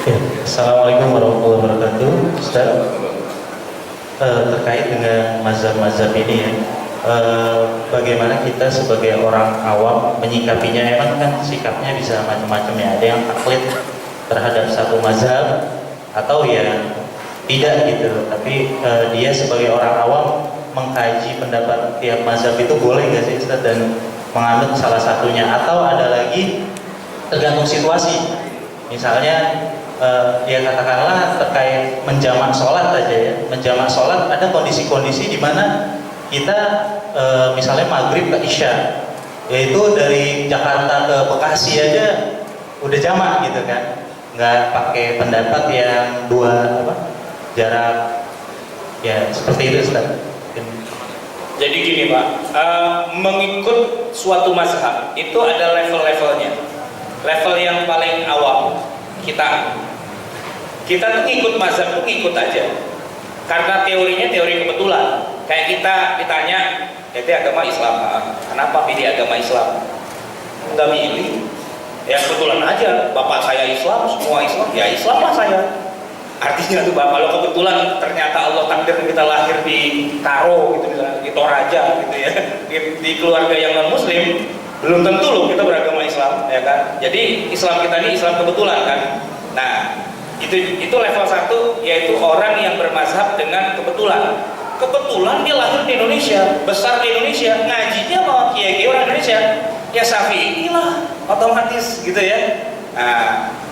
Iya, Assalamualaikum warahmatullahi wabarakatuh. Ustaz, terkait dengan mazhab-mazhab ini ya, bagaimana kita sebagai orang awam menyikapinya? Emang kan sikapnya bisa macam-macam ya. Ada yang taklid terhadap satu mazhab atau ya tidak gitu. Tapi dia sebagai orang awam mengkaji pendapat tiap mazhab itu boleh nggak sih Ustaz, dan menganut salah satunya? Atau ada lagi tergantung situasi. Misalnya ya katakanlah terkait menjamak sholat aja ya. Menjamak sholat ada kondisi-kondisi di mana kita misalnya maghrib ke isya, yaitu dari Jakarta ke Bekasi aja udah jamak gitu kan, nggak pakai pendapat yang jarak ya seperti itu Ustaz. Jadi gini Pak, mengikut suatu mazhab itu ada level-levelnya. Level yang paling awam kita tuh ngikut mazhab tuh ngikut aja, karena teorinya teori kebetulan. Kayak kita ditanya, itu agama Islam, kenapa pilih agama Islam? Enggak milih, ya kebetulan aja. Bapak saya Islam, semua Islam, ya Islam lah saya. Artinya tuh Bapak, kalau kebetulan ternyata Allah takdir kita lahir di Karo gitu misalnya, di Toraja gitu ya, di keluarga yang non Muslim, belum tentu loh kita beragama Islam, ya kan? Jadi Islam kita ini Islam kebetulan kan. Nah, itu level 1, yaitu orang yang bermazhab dengan kebetulan. Kebetulan dia lahir di Indonesia, besar di Indonesia, ngajinya sama kiai orang Indonesia, ya Syafi'i lah, otomatis gitu ya.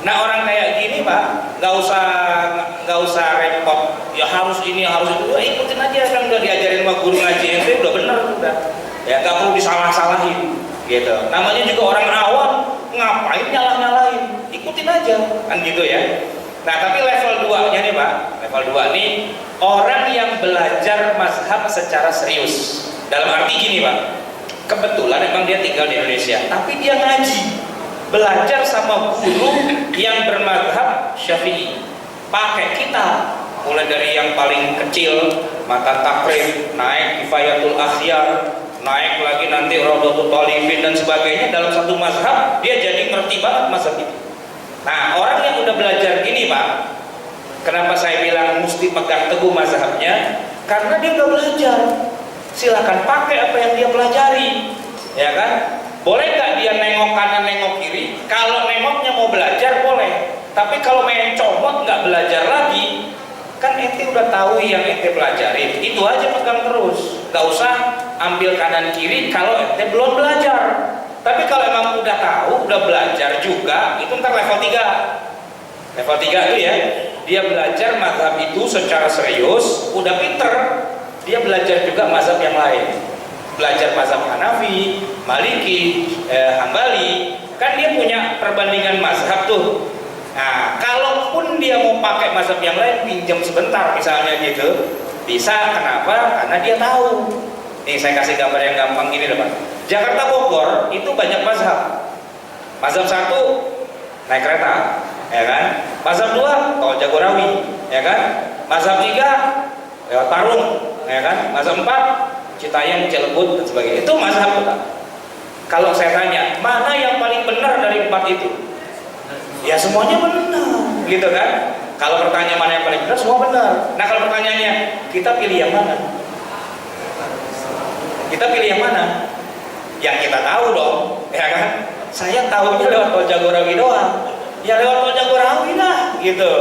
Nah orang kayak gini Pak, nggak usah repot. Ya harus ini, harus itu, ya ikutin aja kan udah diajarin sama guru ngaji itu udah bener udah. Ya nggak perlu disalah-salahin. Gitu. Namanya juga orang awam, ngapain nyalah-nyalahin? Ikutin aja, kan gitu ya. Nah, tapi level 2-nya nih Pak, level 2 nih orang yang belajar mazhab secara serius. Dalam arti gini Pak, kebetulan emang dia tinggal di Indonesia, tapi dia ngaji, belajar sama guru yang bermazhab Syafi'i. Pakai kitab, mulai dari yang paling kecil, Matan Takrib, naik Kifayatul Akhyar, naik lagi nanti Rawdatul Talibin dan sebagainya. Dalam satu mazhab dia jadi ngerti banget mazhab itu. Nah orang yang udah belajar gini Pak, kenapa saya bilang mesti pegang teguh mazhabnya? Karena dia udah belajar. Silakan pakai apa yang dia pelajari, ya kan? Boleh nggak dia nengok kanan nengok kiri? Kalau nengoknya mau belajar boleh, tapi kalau main comot nggak belajar lagi kan ente udah tahu yang ente pelajarin, itu aja pegang terus, gak usah ambil kanan kiri kalau ente belum belajar. Tapi kalau emang udah tahu, udah belajar juga, itu ntar level 3. Level 3 itu ya, dia belajar mazhab itu secara serius, udah pinter, dia belajar juga mazhab yang lain, belajar mazhab Hanafi, Maliki, Hambali, kan dia punya perbandingan mazhab tuh. Nah, kalaupun dia mau pakai mazhab yang lain, pinjam sebentar misalnya gitu, bisa. Kenapa? Karena dia tahu. Nih saya kasih gambar yang gampang gini loh Pak. Jakarta Bogor itu banyak mazhab. Mazhab 1 naik kereta, ya kan? Mazhab 2 tol Jagorawi, ya kan? Mazhab 3 lewat Parung, ya kan? Mazhab 4 Citayam, Cilebut dan sebagainya. Itu mazhab Pak. Kalau saya tanya, mana yang paling benar dari 4 itu? Ya semuanya benar, gitu kan? Kalau pertanyaan mana yang paling benar, semua benar. Nah kalau pertanyaannya, kita pilih yang mana? Kita pilih yang mana? Yang kita tahu dong, ya kan? Saya tahunya lewat tol Jagorawi doang. Ya lewat tol Jagorawi lah, gitu.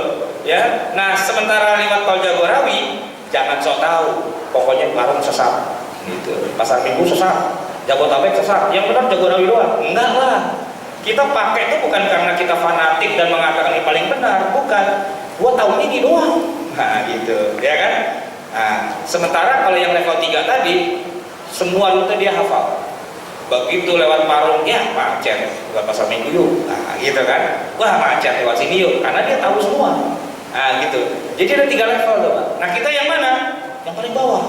Ya. Nah sementara lewat tol Jagorawi, jangan sok tahu. Pokoknya Parung sesat, gitu. Pasar Minggu sesat, Jabodetabek sesat. Yang benar Jagorawi doang? Enggak lah. Kita pakai itu bukan karena kita fanatik dan mengatakan ini paling benar, bukan. Gua tahu ini doang. Nah, gitu, ya kan? Nah, sementara kalau yang level 3 tadi, semua rute dia hafal. Begitu lewat Parung, ya macet, lewat Pasar Minggu yuk. Nah, gitu kan? Wah, macet lewat sini yuk, karena dia tahu semua. Nah, gitu. Jadi ada 3 level tuh, Pak. Nah, kita yang mana? Yang paling bawah.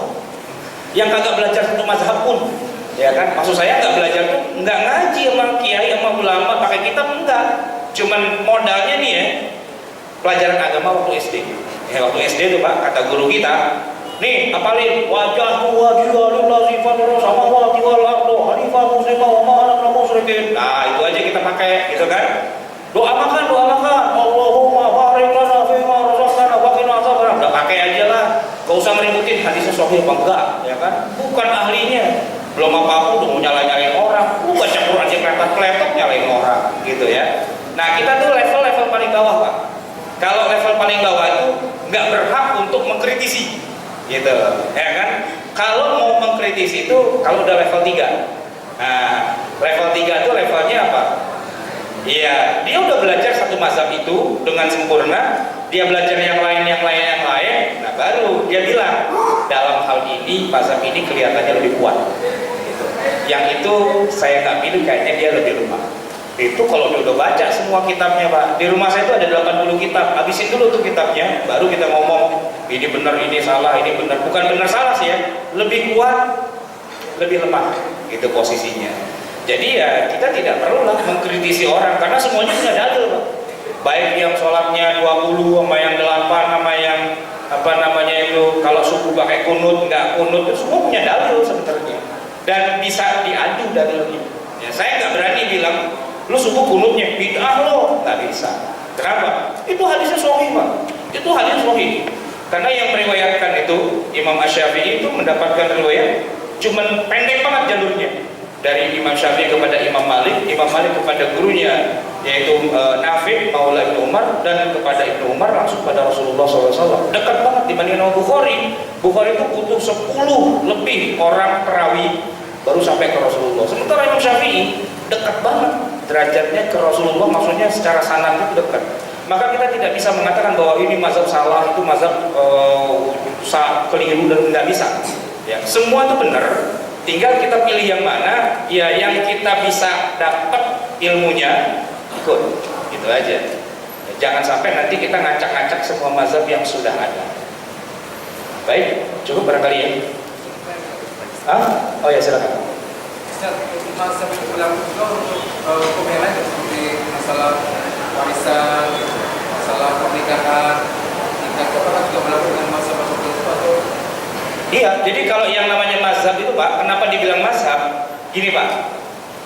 Yang kagak belajar satu mazhab pun. Ya kan, maksud saya nggak belajar tuh nggak ngaji sama kiai sama ulama pakai kitab, enggak, cuman modalnya nih ya pelajaran agama waktu SD. Ya waktu SD tuh Pak, kata guru kita, nih apalin wajahku wajibul lazifan sama wati wal ardo hanifah muslimah wa ma'ana musyrikin. Nah itu aja kita pakai, gitu kan. Doa makan Allahumma barik lana fima razaqtana wa qina adzabannar. Udah pakai aja lah, gak usah meributin hadisnya sahih apa enggak, ya kan, bukan ahlinya. Belum apa-apa udah mau nyalain orang, lu baca Quran aja kletot nyalain orang, gitu ya. Nah kita tuh level paling bawah Pak. Kalau level paling bawah itu nggak berhak untuk mengkritisi, gitu, ya kan. Kalau mau mengkritisi itu kalau udah level 3. Nah level 3 itu levelnya apa? Iya, dia udah belajar satu mazhab itu dengan sempurna, dia belajar yang lain, nah baru dia bilang dalam hal ini mazhab ini kelihatannya lebih kuat. Yang itu saya nggak pilih, kayaknya dia lebih lemah. Itu kalau dia udah baca semua kitabnya Pak. Di rumah saya itu ada 80 kitab. Habisin dulu tuh kitabnya, baru kita ngomong ini benar, ini salah, ini benar. Bukan benar salah sih ya, lebih kuat, lebih lemah, gitu posisinya. Jadi ya kita tidak perlu lah mengkritisi orang karena semuanya punya dalil Pak. Baik yang sholatnya 20 sama yang 8 sama yang apa namanya itu kalau subuh pakai kunut nggak kunut, itu semua punya dalil sebenarnya dan bisa diadu dalilnya. Ya, saya nggak berani bilang lu subuh kunutnya bid'ah lo, nggak bisa. Kenapa? Itu hadisnya sahih Pak. Itu hadis sahih. Karena yang meriwayatkan itu Imam Asy-Syafi'i itu mendapatkan riwayat cuman pendek banget jalurnya. Dari Imam Syafi'i kepada Imam Malik kepada gurunya yaitu Nafi' Maula Ibnu Umar dan kepada Ibnu Umar langsung pada Rasulullah SAW. Dekat banget dibandingin dengan Bukhari. Bukhari itu butuh 10 lebih orang perawi baru sampai ke Rasulullah. Sementara Imam Syafi'i dekat banget derajatnya ke Rasulullah, maksudnya secara sanad itu dekat. Maka kita tidak bisa mengatakan bahwa ini mazhab salah, itu mazhab keliru dan nggak bisa. Ya, semua itu benar. Tinggal kita pilih yang mana, ya yang kita bisa dapat ilmunya ikut, gitu aja. Jangan sampai nanti kita ngacak-ngacak semua mazhab yang sudah ada. Baik, cukup barangkali ya. Oh ya silakan. Mazhab itu berlaku juga untuk hukum yang lain seperti masalah warisan, masalah pernikahan. Apakah juga berlaku dengan mazhab tertentu atau? Iya, jadi kalau yang namanya mazhab itu Pak, kenapa dibilang mazhab? Gini Pak,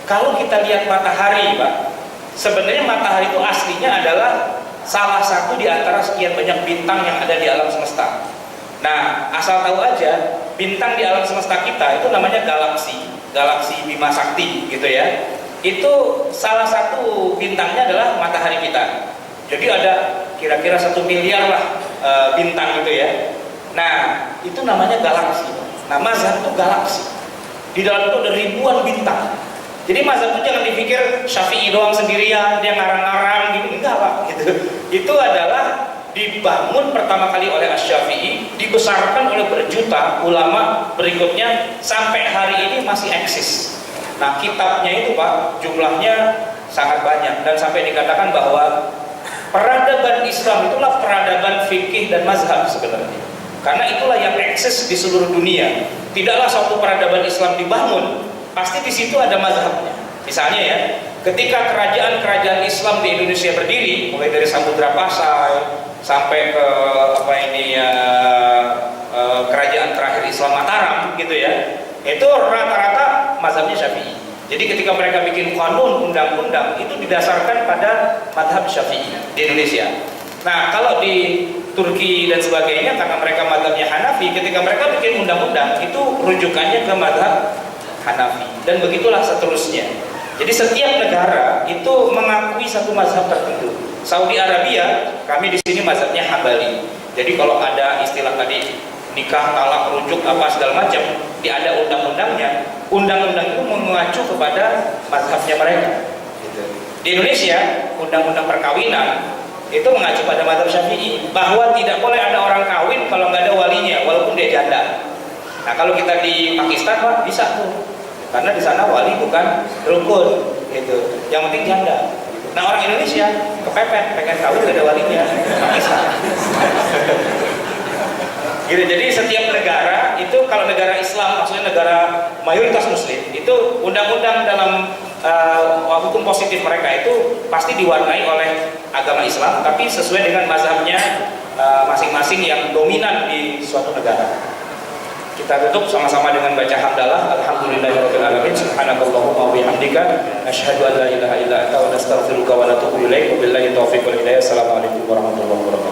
kalau kita lihat matahari Pak, sebenarnya matahari itu aslinya adalah salah satu di antara sekian banyak bintang yang ada di alam semesta. Nah, asal tahu aja, bintang di alam semesta kita itu namanya galaksi Bima Sakti gitu ya. Itu salah satu bintangnya adalah matahari kita. Jadi ada kira-kira 1 miliar lah bintang gitu ya. Nah, itu namanya galaksi. Nah, mazhab itu galaksi. Di dalam itu ada ribuan bintang. Jadi mazhab itu jangan dipikir Syafi'i doang sendirian, dia ngarang-ngarang gitu, enggak Pak, gitu. Itu adalah dibangun pertama kali oleh Asy-Syafi'i, dibesarkan oleh berjuta ulama berikutnya sampai hari ini masih eksis. Nah, kitabnya itu Pak, jumlahnya sangat banyak dan sampai dikatakan bahwa peradaban Islam itulah peradaban fikih dan mazhab sebenarnya. Karena itulah yang eksis di seluruh dunia. Tidaklah suatu peradaban Islam dibangun, pasti di situ ada mazhabnya. Misalnya ya, ketika kerajaan-kerajaan Islam di Indonesia berdiri, mulai dari Samudra Pasai sampai ke kerajaan terakhir Islam Mataram gitu ya, itu rata-rata mazhabnya Syafi'i. Jadi ketika mereka bikin kanun, undang-undang, itu didasarkan pada mazhab Syafi'i di Indonesia. Nah, kalau di Turki dan sebagainya, karena mereka mazhabnya Hanafi, ketika mereka bikin undang-undang, itu rujukannya ke mazhab Hanafi. Dan begitulah seterusnya. Jadi setiap negara itu mengakui satu mazhab tertentu. Saudi Arabia, kami di sini mazhabnya Hambali. Jadi kalau ada istilah tadi nikah, talak, rujuk, apa segala macam, ada undang-undangnya. Undang-undang itu mengacu kepada mazhabnya mereka. Gitu. Di Indonesia, undang-undang perkawinan itu mengacu pada mazhab Syafi'i, bahwa tidak boleh ada orang kawin kalau nggak ada walinya, walaupun dia janda. Nah, kalau kita di Pakistan Pak, bisa tuh, karena di sana wali bukan rukun, gitu. Yang penting janda. Nah, orang Indonesia kepepet, pengen kawin nggak ada walinya, Pakistan. Gitu. Jadi setiap negara itu, kalau negara Islam, maksudnya negara mayoritas Muslim, itu undang-undang dalam hukum positif mereka itu pasti diwarnai oleh agama Islam, tapi sesuai dengan mazhabnya masing-masing yang dominan di suatu negara. Kita tutup sama-sama dengan baca hamdalah. Alhamdulillahirabbil alamin, subhanakallahumma wa bihamdika, asyhadu an la ilaha illa anta wa nastaghfiruka wa natubu ilaik. Wabillahi taufiq wal hidayah. Assalamualaikum warahmatullahi wabarakatuh.